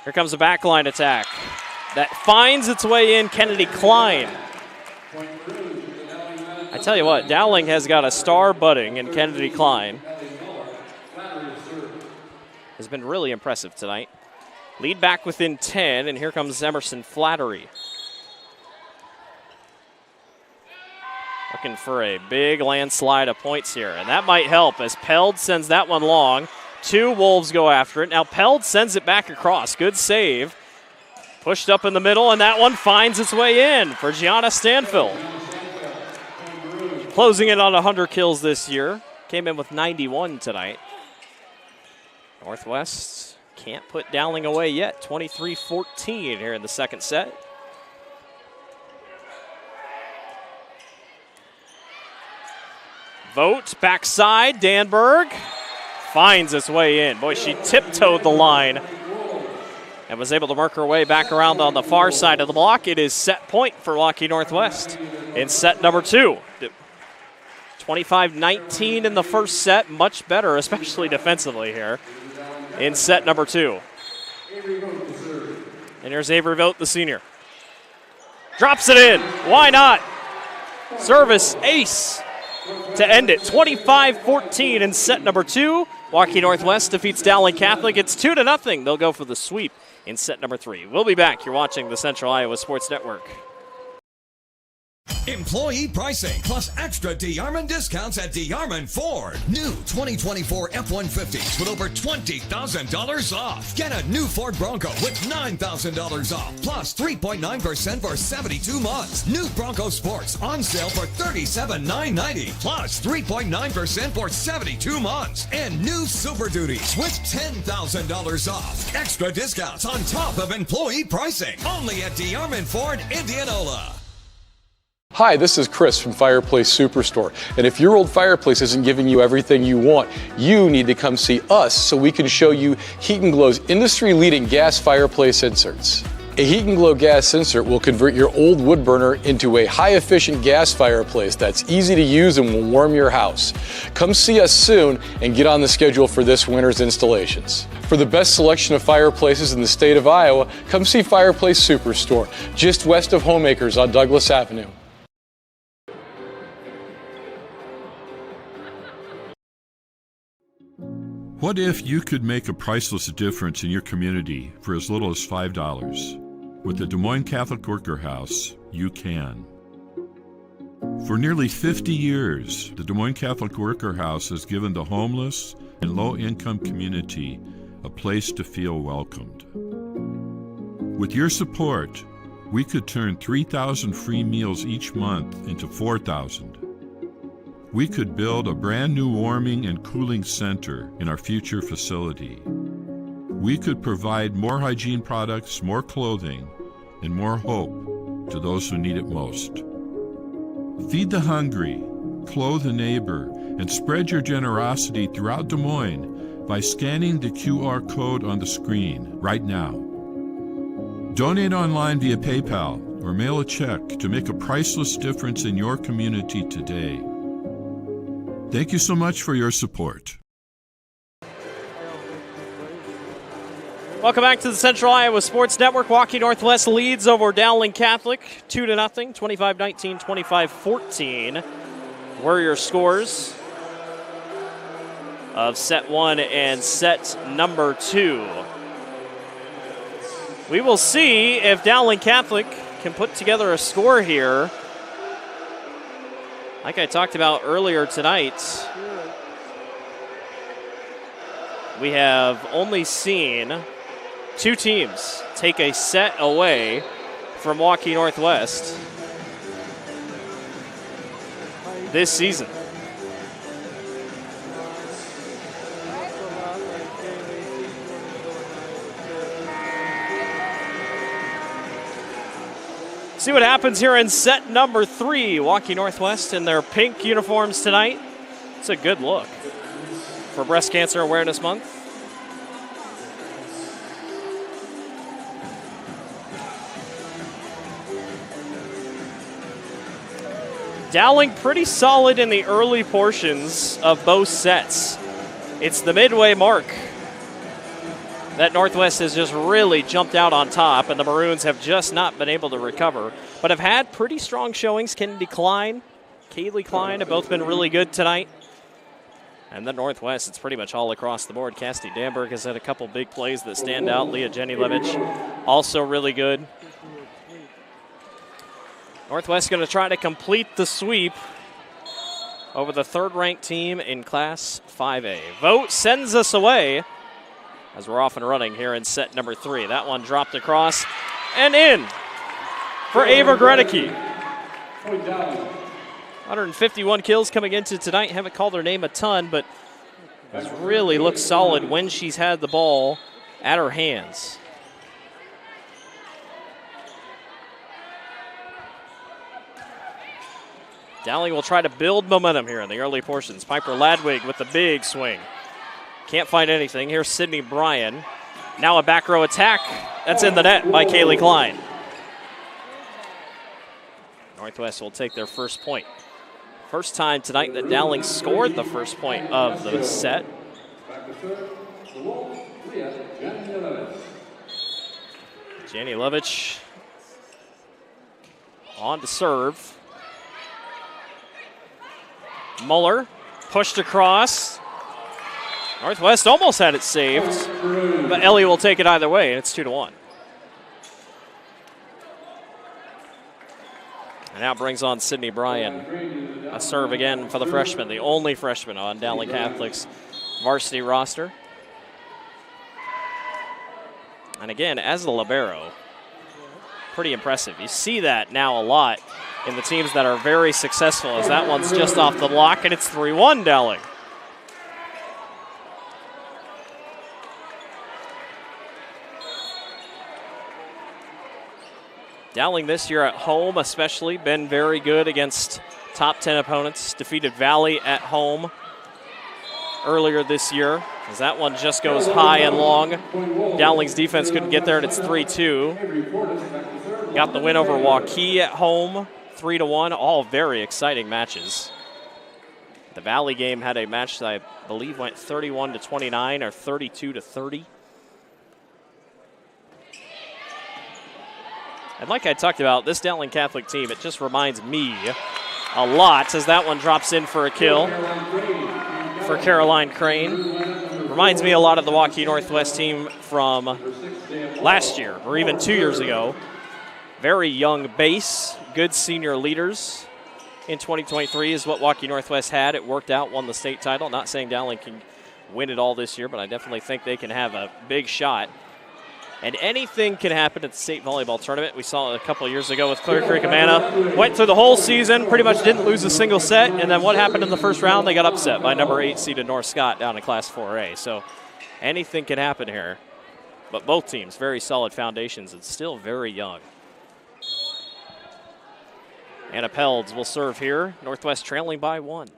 Speaker 1: Here comes a backline attack that finds its way in. Kennedy Klein. I tell you what, Dowling has got a star budding in Kennedy Klein. Has been really impressive tonight. Lead back within 10, and here comes Emerson Flattery. Looking for a big landslide of points here, and that might help as Peld sends that one long. 2 Wolves go after it. Now Peld sends it back across. Good save Pushed up in the middle, and that one finds its way in for Gianna Stanfill. Closing in on 100 kills this year. Came in with 91 tonight. Northwest can't put Dowling away yet. 23-14 here in the second set. Vogt, backside, Danberg finds its way in. Boy, she tiptoed the line and was able to work her way back around on the far side of the block. It is set point for Waukee Northwest in set number 2. 25-19 in the first set, much better, especially defensively here in set number 2. And here's Avery Vogt, the senior. Drops it in. Why not? Service ace to end it. 25-14 in set number 2. Waukee Northwest defeats Dowling Catholic. It's 2-0. They'll go for the sweep in set number 3. We'll be back. You're watching the Central Iowa Sports Network.
Speaker 4: Employee pricing plus extra DeArmond discounts at DeArmond Ford. New 2024 F-150s with over $20,000 off. Get a new Ford Bronco with $9,000 off plus 3.9% for 72 months. New Bronco Sports on sale for $37,990 plus 3.9% for 72 months. And new Super Duties with $10,000 off. Extra discounts on top of employee pricing. Only at DeArmond Ford, Indianola.
Speaker 5: Hi, this is Chris from Fireplace Superstore. And if your old fireplace isn't giving you everything you want, you need to come see us so we can show you Heat & Glow's industry-leading gas fireplace inserts. A Heat & Glow gas insert will convert your old wood burner into a high-efficient gas fireplace that's easy to use and will warm your house. Come see us soon and get on the schedule for this winter's installations. For the best selection of fireplaces in the state of Iowa, come see Fireplace Superstore, just west of Homemakers on Douglas Avenue.
Speaker 10: What if you could make a priceless difference in your community for as little as $5? With the Des Moines Catholic Worker House, you can. For nearly 50 years, the Des Moines Catholic Worker House has given the homeless and low-income community a place to feel welcomed. With your support, we could turn 3,000 free meals each month into 4,000. We could build a brand new warming and cooling center in our future facility. We could provide more hygiene products, more clothing, and more hope to those who need it most. Feed the hungry, clothe a neighbor, and spread your generosity throughout Des Moines by scanning the QR code on the screen right now. Donate online via PayPal or mail a check to make a priceless difference in your community today. Thank you so much for your support.
Speaker 1: Welcome back to the Central Iowa Sports Network. Waukee Northwest leads over Dowling Catholic 2-0, 25-19, 25-14. Were your scores of set 1 and set number 2. We will see if Dowling Catholic can put together a score here. Like I talked about earlier tonight, we have only seen 2 teams take a set away from Waukee Northwest this season. See what happens here in set number 3. Waukee Northwest in their pink uniforms tonight. It's a good look for Breast Cancer Awareness Month. Dowling pretty solid in the early portions of both sets. It's the midway mark that Northwest has just really jumped out on top, and the Maroons have just not been able to recover, but have had pretty strong showings. Kaylee Klein have both been really good tonight. And then Northwest, it's pretty much all across the board. Cassidy Danberg has had a couple big plays that stand out. Leah Jenilevich also really good. Northwest going to try to complete the sweep over the third-ranked team in Class 5A. Vogt sends us away as we're off and running here in set number 3. That one dropped across. and in for Ava Gredicke.
Speaker 8: Point Dowling.
Speaker 1: 151 kills coming into tonight. Haven't called her name a ton, but has really looked solid when she's had the ball at her hands. Dowling will try to build momentum here in the early portions. Piper Ladwig with the big swing. Can't find anything. Here's Sydney Bryan. Now a back row attack. That's in the net by Kaylee Klein. Northwest will take their first point. First time tonight that Dowling scored the first point of the set.
Speaker 8: Back to serve. The Wolves, Leah Janilevich.
Speaker 1: Janilevich on to serve. Muller pushed across. Northwest almost had it saved, but Ellie will take it either way, and it's 2-1. And now brings on Sydney Bryan. A serve again for the freshman, the only freshman on Dowling Catholic's varsity roster. And again, as a libero, pretty impressive. You see that now a lot in the teams that are very successful, as that one's just off the block, and it's 3-1 Dowling. Dowling this year at home especially been very good against top 10 opponents. Defeated Valley at home earlier this year, as that one just goes high and long. Dowling's defense couldn't get there, and it's 3-2. Got the win over Waukee at home, 3-1, all very exciting matches. The Valley game had a match that I believe went 31-29 or 32-30. And like I talked about, this Dowling Catholic team, it just reminds me a lot, as that one drops in for a kill for Caroline Crane. Reminds me a lot of the Waukee Northwest team from last year, or even 2 years ago. Very young base, good senior leaders in 2023 is what Waukee Northwest had. It worked out, won the state title. Not saying Dowling can win it all this year, but I definitely think they can have a big shot. And anything can happen at the state volleyball tournament. We saw it a couple of years ago with Clear Creek Amana. Went through the whole season, pretty much didn't lose a single set, and then what happened in the first round? They got upset by number 8 seeded North Scott down in Class 4A. So anything can happen here. But both teams, very solid foundations and still very young. Anna Pelds will serve here. Northwest trailing by 1.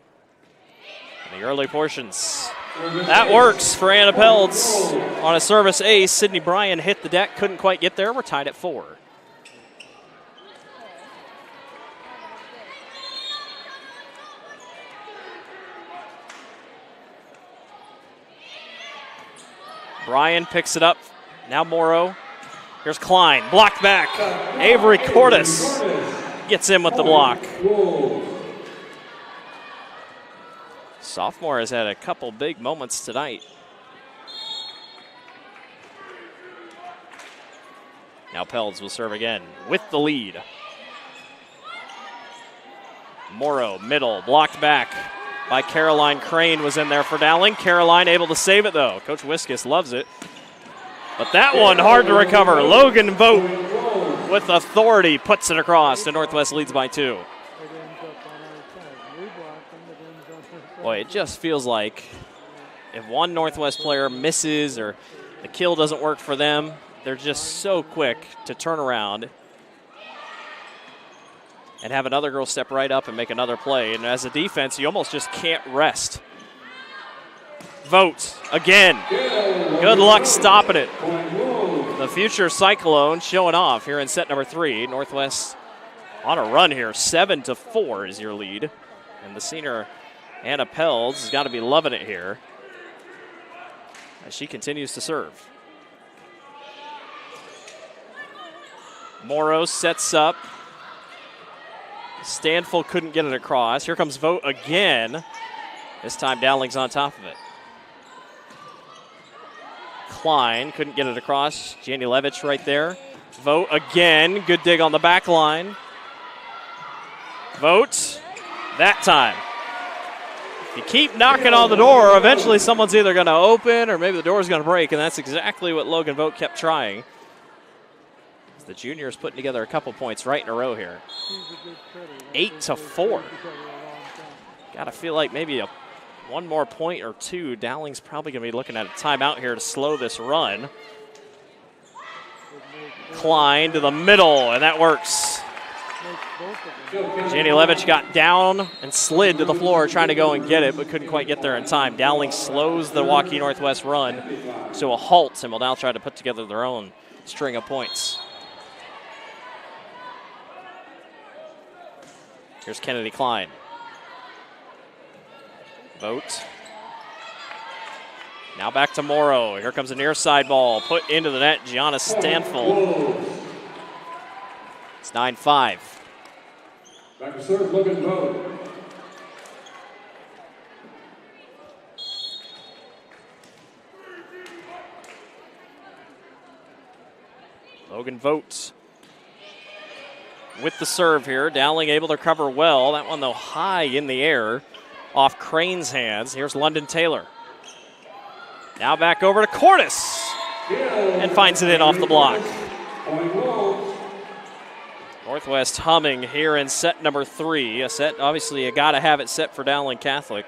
Speaker 1: In the early portions. That works for Anna Pelds on a service ace. Sydney Bryan hit the deck, couldn't quite get there. We're tied at 4. Bryan picks it up. Now Morrow. Here's Klein. Blocked back. Avery Cordes gets in with the block. Sophomore has had a couple big moments tonight. Now Pelds will serve again with the lead. Morrow, middle, blocked back by Caroline Crane, was in there for Dowling. Caroline able to save it though. Coach Wiskus loves it. But that one hard to recover. Logan Vogt with authority puts it across. The Northwest leads by 2. Boy, it just feels like if one Northwest player misses or the kill doesn't work for them, they're just so quick to turn around and have another girl step right up and make another play. And as a defense, you almost just can't rest. Vogt again. Good luck stopping it. The future Cyclone showing off here in set number 3. Northwest on a run here. 7-4 is your lead. And the senior Anna Pelds has got to be loving it here as she continues to serve. Morrow sets up. Stanfield couldn't get it across. Here comes Vogt again. This time Dowling's on top of it. Klein couldn't get it across. Janilevich right there. Vogt again. Good dig on the back line. Vogt that time. You keep knocking on the door, eventually someone's either going to open or maybe the door's going to break, and that's exactly what Logan Vogt kept trying. The junior is putting together a couple points right in a row here. 8-4. Gotta feel like maybe one more point or two. Dowling's probably gonna be looking at a timeout here to slow this run. Klein to the middle, and that works. Janilevich got down and slid to the floor trying to go and get it, but couldn't quite get there in time. Dowling slows the Waukee Northwest run to a halt and will now try to put together their own string of points. Here's Kennedy Klein. Vogt. Now back to Morrow. Here comes a near side ball put into the net. Gianna Stanfield. It's 9-5.
Speaker 8: Back to serve, Logan Vogt.
Speaker 1: Logan Vogt with the serve here. Dowling able to cover well. That one, though, high in the air off Crane's hands. Here's London Taylor. Now back over to Cordes and finds it in off the block. Northwest humming here in set number 3. A set, obviously, you got to have it set for Dowling Catholic.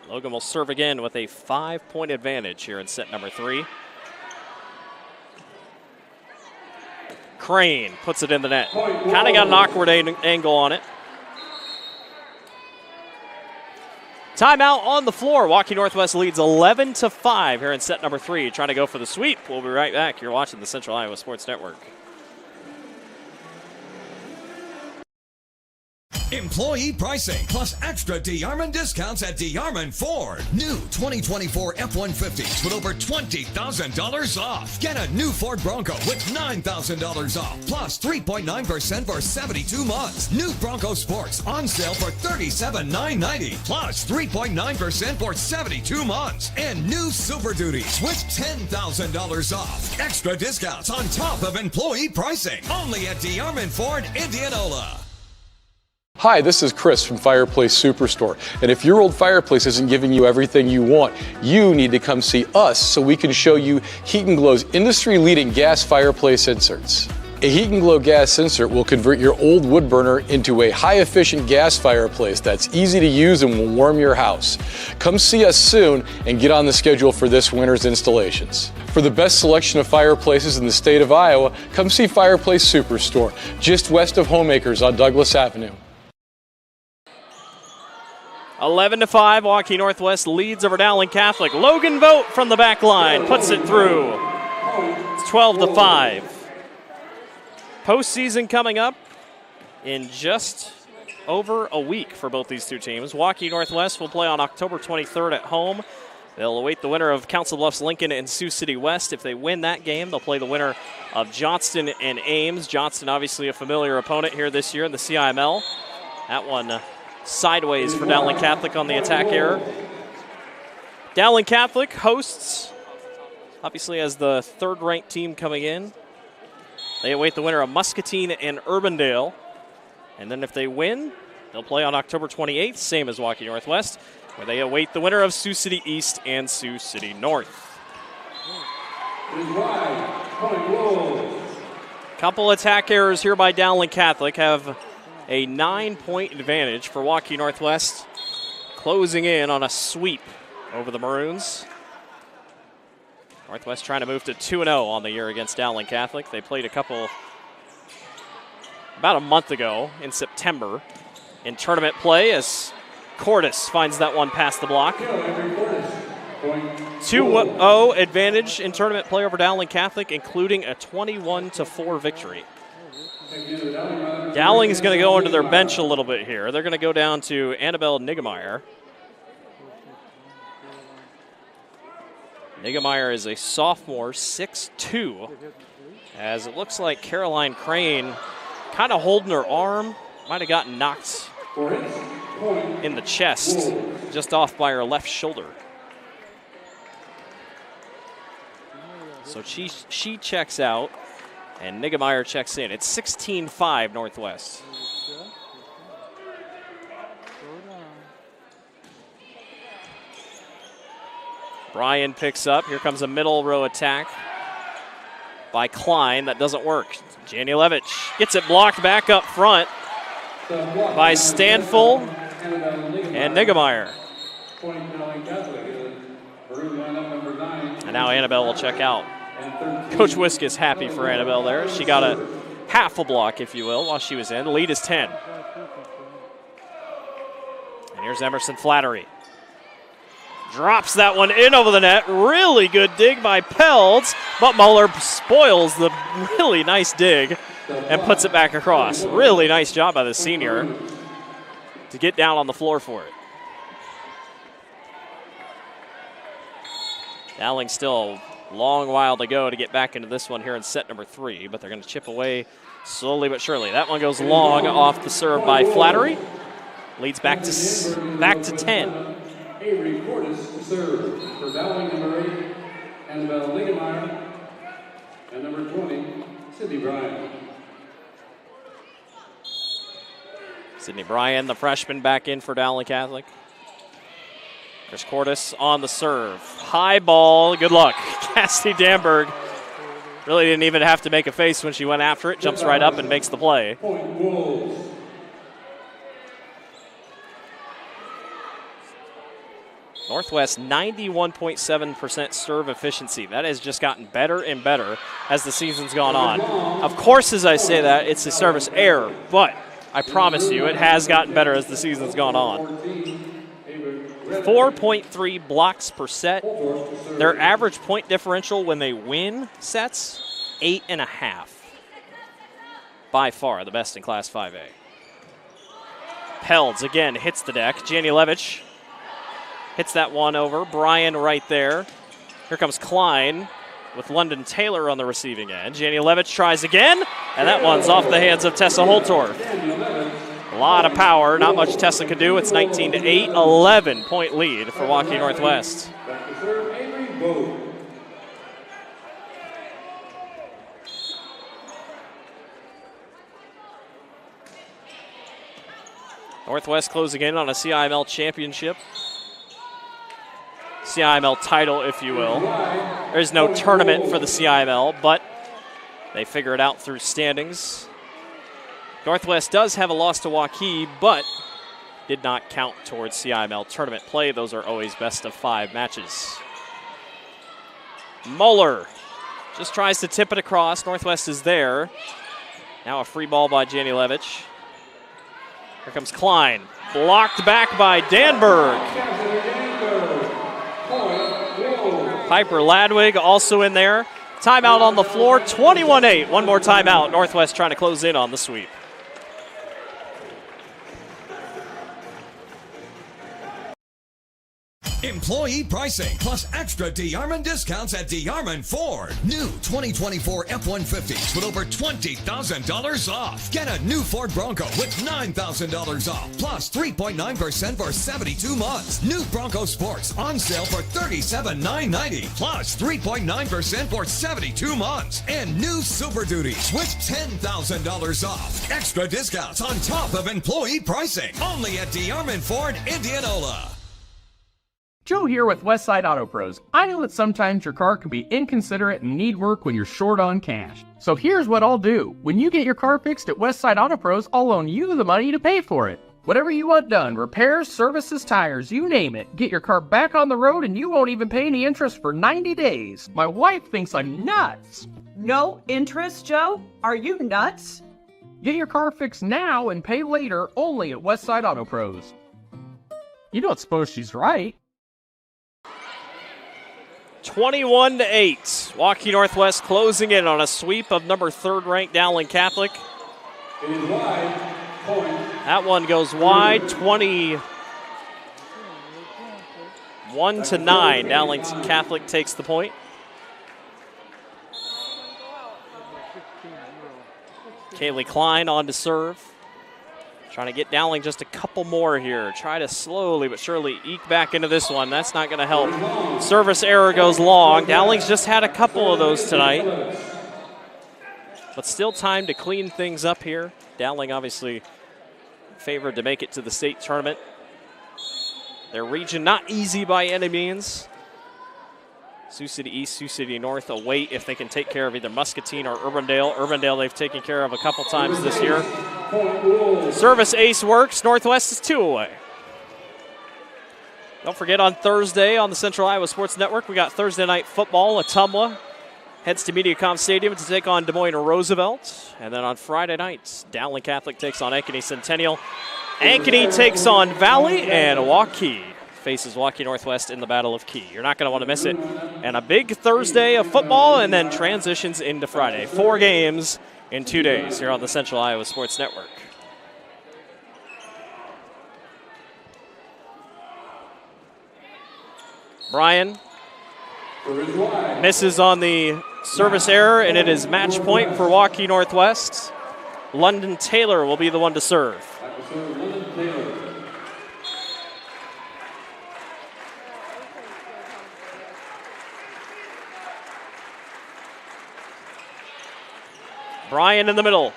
Speaker 1: Logan will serve again with a 5-point advantage here in set number 3. Crane puts it in the net. Kind of got an awkward angle on it. Timeout on the floor. Waukee Northwest leads 11-5 here in set number 3. Trying to go for the sweep. We'll be right back. You're watching the Central Iowa Sports Network.
Speaker 4: Employee pricing plus extra DeArmond discounts at DeArmond Ford. New 2024 F-150s with over $20,000 off. Get a new Ford Bronco with $9,000 off plus 3.9% for 72 months. New Bronco Sports on sale for $37,990 plus 3.9% for 72 months. And new Super Duties with $10,000 off. Extra discounts on top of employee pricing. Only at DeArmond Ford, Indianola.
Speaker 5: Hi, this is Chris from Fireplace Superstore. And if your old fireplace isn't giving you everything you want, you need to come see us so we can show you Heat & Glow's industry-leading gas fireplace inserts. A Heat & Glow gas insert will convert your old wood burner into a high-efficient gas fireplace that's easy to use and will warm your house. Come see us soon and get on the schedule for this winter's installations. For the best selection of fireplaces in the state of Iowa, come see Fireplace Superstore, just west of Homeacres on Douglas Avenue.
Speaker 1: 11-5, Waukee Northwest leads over Dowling Catholic. Logan Vogt from the back line puts it through. It's 12-5. Postseason coming up in just over a week for both these two teams. Waukee Northwest will play on October 23rd at home. They'll await the winner of Council Bluffs Lincoln and Sioux City West. If they win that game, they'll play the winner of Johnston and Ames. Johnston, obviously a familiar opponent here this year in the CIML. That one sideways for Dowling Catholic on the attack error. Dowling Catholic hosts, obviously as the third-ranked team coming in. They await the winner of Muscatine and Urbandale. And then if they win, they'll play on October 28th, same as Waukee Northwest, where they await the winner of Sioux City East and Sioux City North. Couple attack errors here by Dowling Catholic have a 9-point advantage for Waukee Northwest, closing in on a sweep over the Maroons. Northwest trying to move to 2-0 on the year against Dowling Catholic. They played about a month ago in September in tournament play as Cordes finds that one past the block. 2-0 advantage in tournament play over Dowling Catholic, including a 21-4 victory. Dowling is going to go into their bench a little bit here. They're going to go down to Annabelle Niggemeyer. Niggemeyer is a sophomore, 6'2", as it looks like Caroline Crane kind of holding her arm. Might have gotten knocked in the chest, just off by her left shoulder. So she checks out, and Niggemeyer checks in. It's 16-5 Northwest. Bryan picks up. Here comes a middle row attack by Klein. That doesn't work. Janielewicz gets it blocked back up front by Stanfel and Niggemeyer. And now Annabelle will check out. Coach Wisk is happy for Annabelle there. She got a half a block, if you will, while she was in. The lead is 10. And here's Emerson Flattery. Drops that one in over the net. Really good dig by Pelds, but Muller spoils the really nice dig and puts it back across. Really nice job by the senior to get down on the floor for it. Dowling still a long while to go to get back into this one here in set number 3, but they're going to chip away slowly but surely. That one goes long off the serve by Flattery. Leads back to 10.
Speaker 8: Avery Cordes to serve for Dowling, number 8, Annabelle Niggemeyer, and number 20, Sydney Bryan.
Speaker 1: Sydney Bryan, the freshman, back in for Dowling Catholic. There's Cordes on the serve. High ball, good luck. Cassidy Danberg really didn't even have to make a face when she went after it. Jumps right up and makes the play.
Speaker 8: Point Wolves.
Speaker 1: Northwest 91.7% serve efficiency. That has just gotten better and better as the season's gone on. Of course, as I say that, it's a service error, but I promise you it has gotten better as the season's gone on. 4.3 blocks per set. Their average point differential when they win sets, 8.5. By far the best in Class 5A. Pelds again hits the deck. Janielewicz hits that one over. Bryan right there. Here comes Klein with London Taylor on the receiving end. Janielewicz tries again, and that one's off the hands of Tessa Holtorf. A lot of power, not much Tessa could do. It's 19-8, 11-point lead for Waukee Northwest. Northwest closing in on a CIML championship. CIML title, if you will. There's no tournament for the CIML, but they figure it out through standings. Northwest does have a loss to Waukee, but did not count towards CIML tournament play. Those are always best of 5 matches. Muller just tries to tip it across. Northwest is there. Now a free ball by Janielewicz. Here comes Klein. Blocked back by Danberg. Piper Ladwig also in there. Timeout on the floor, 21-8. One more timeout. Northwest trying to close in on the sweep.
Speaker 4: Employee pricing plus extra DeArmond discounts at DeArmond Ford. New 2024 F-150s with over $20,000 off. Get a new Ford Bronco with $9,000 off plus 3.9% for 72 months. New Bronco Sports on sale for $37,990 plus 3.9% for 72 months. And new Super Duties with $10,000 off. Extra discounts on top of employee pricing. Only at DeArmond Ford, Indianola.
Speaker 2: Joe here with Westside Auto Pros. I know that sometimes your car can be inconsiderate and need work when you're short on cash. So here's what I'll do. When you get your car fixed at Westside Auto Pros, I'll loan you the money to pay for it. Whatever you want done, repairs, services, tires, you name it. Get your car back on the road and you won't even pay any interest for 90 days. My wife thinks I'm nuts.
Speaker 3: No interest, Joe? Are you nuts?
Speaker 2: Get your car fixed now and pay later only at Westside Auto Pros. You don't suppose she's right?
Speaker 1: 21-8. Waukee Northwest closing in on a sweep of number 3rd-ranked Dowling Catholic.
Speaker 8: It is wide. Point.
Speaker 1: That one goes wide, 21-9. Dowling Catholic takes the point. Kaylee Klein on to serve. Trying to get Dowling just a couple more here. Try to slowly but surely eke back into this one. That's not going to help. Service error goes long. Dowling's just had a couple of those tonight. But still time to clean things up here. Dowling obviously favored to make it to the state tournament. Their region not easy by any means. Sioux City East, Sioux City North away if they can take care of either Muscatine or Urbandale. Urbandale they've taken care of a couple times this year. Service ace works. Northwest is 2 away. Don't forget on Thursday on the Central Iowa Sports Network, we got Thursday night football. Atumwa heads to Mediacom Stadium to take on Des Moines Roosevelt. And then on Friday night, Dowling Catholic takes on Ankeny Centennial. Ankeny takes on Valley, and Waukee faces Waukee Northwest in the Battle of Key. You're not going to want to miss it. And a big Thursday of football and then transitions into Friday. 4 games in 2 days here on the Central Iowa Sports Network. Bryan misses on the service error, and it is match point for Waukee Northwest. London Taylor will be the one to serve. Bryan in the middle.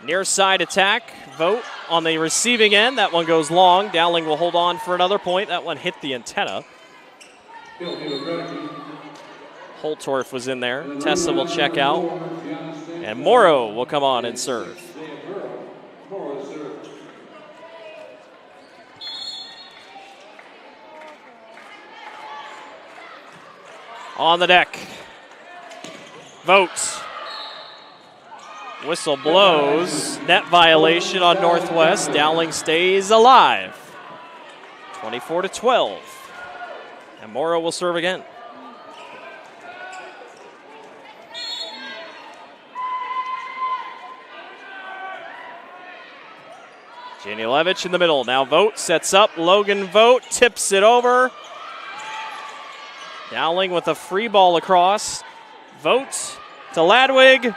Speaker 1: Near side attack. Vogt on the receiving end. That one goes long. Dowling will hold on for another point. That one hit the antenna. Holtorf was in there. Tessa will check out. And Morrow will come on and serve. On the deck. Vogt. Whistle blows. Net violation on Northwest. Dowling stays alive. 24-12. And Morrow will serve again. Janielewicz in the middle. Now Vogt sets up. Logan Vogt tips it over. Dowling with a free ball across. Vogt to Ladwig.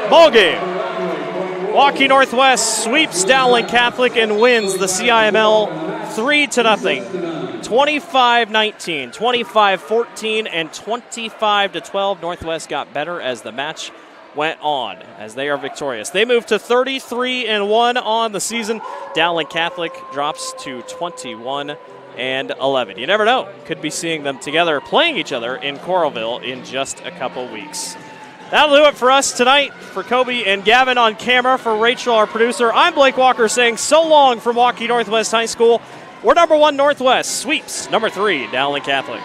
Speaker 1: Ball game. Waukee Northwest sweeps Dowling Catholic and wins the CIML 3-0. 25-19, 25-14, and 25-12. Northwest got better as the match went on, as they are victorious. They move to 33-1 on the season. Dowling Catholic drops to 21-11. You never know. Could be seeing them together playing each other in Coralville in just a couple weeks. That'll do it for us tonight. For Kobe and Gavin on camera, for Rachel, our producer, I'm Blake Walker saying so long from Waukee Northwest High School. We're number 1 Northwest, sweeps number 3 Dowling Catholic.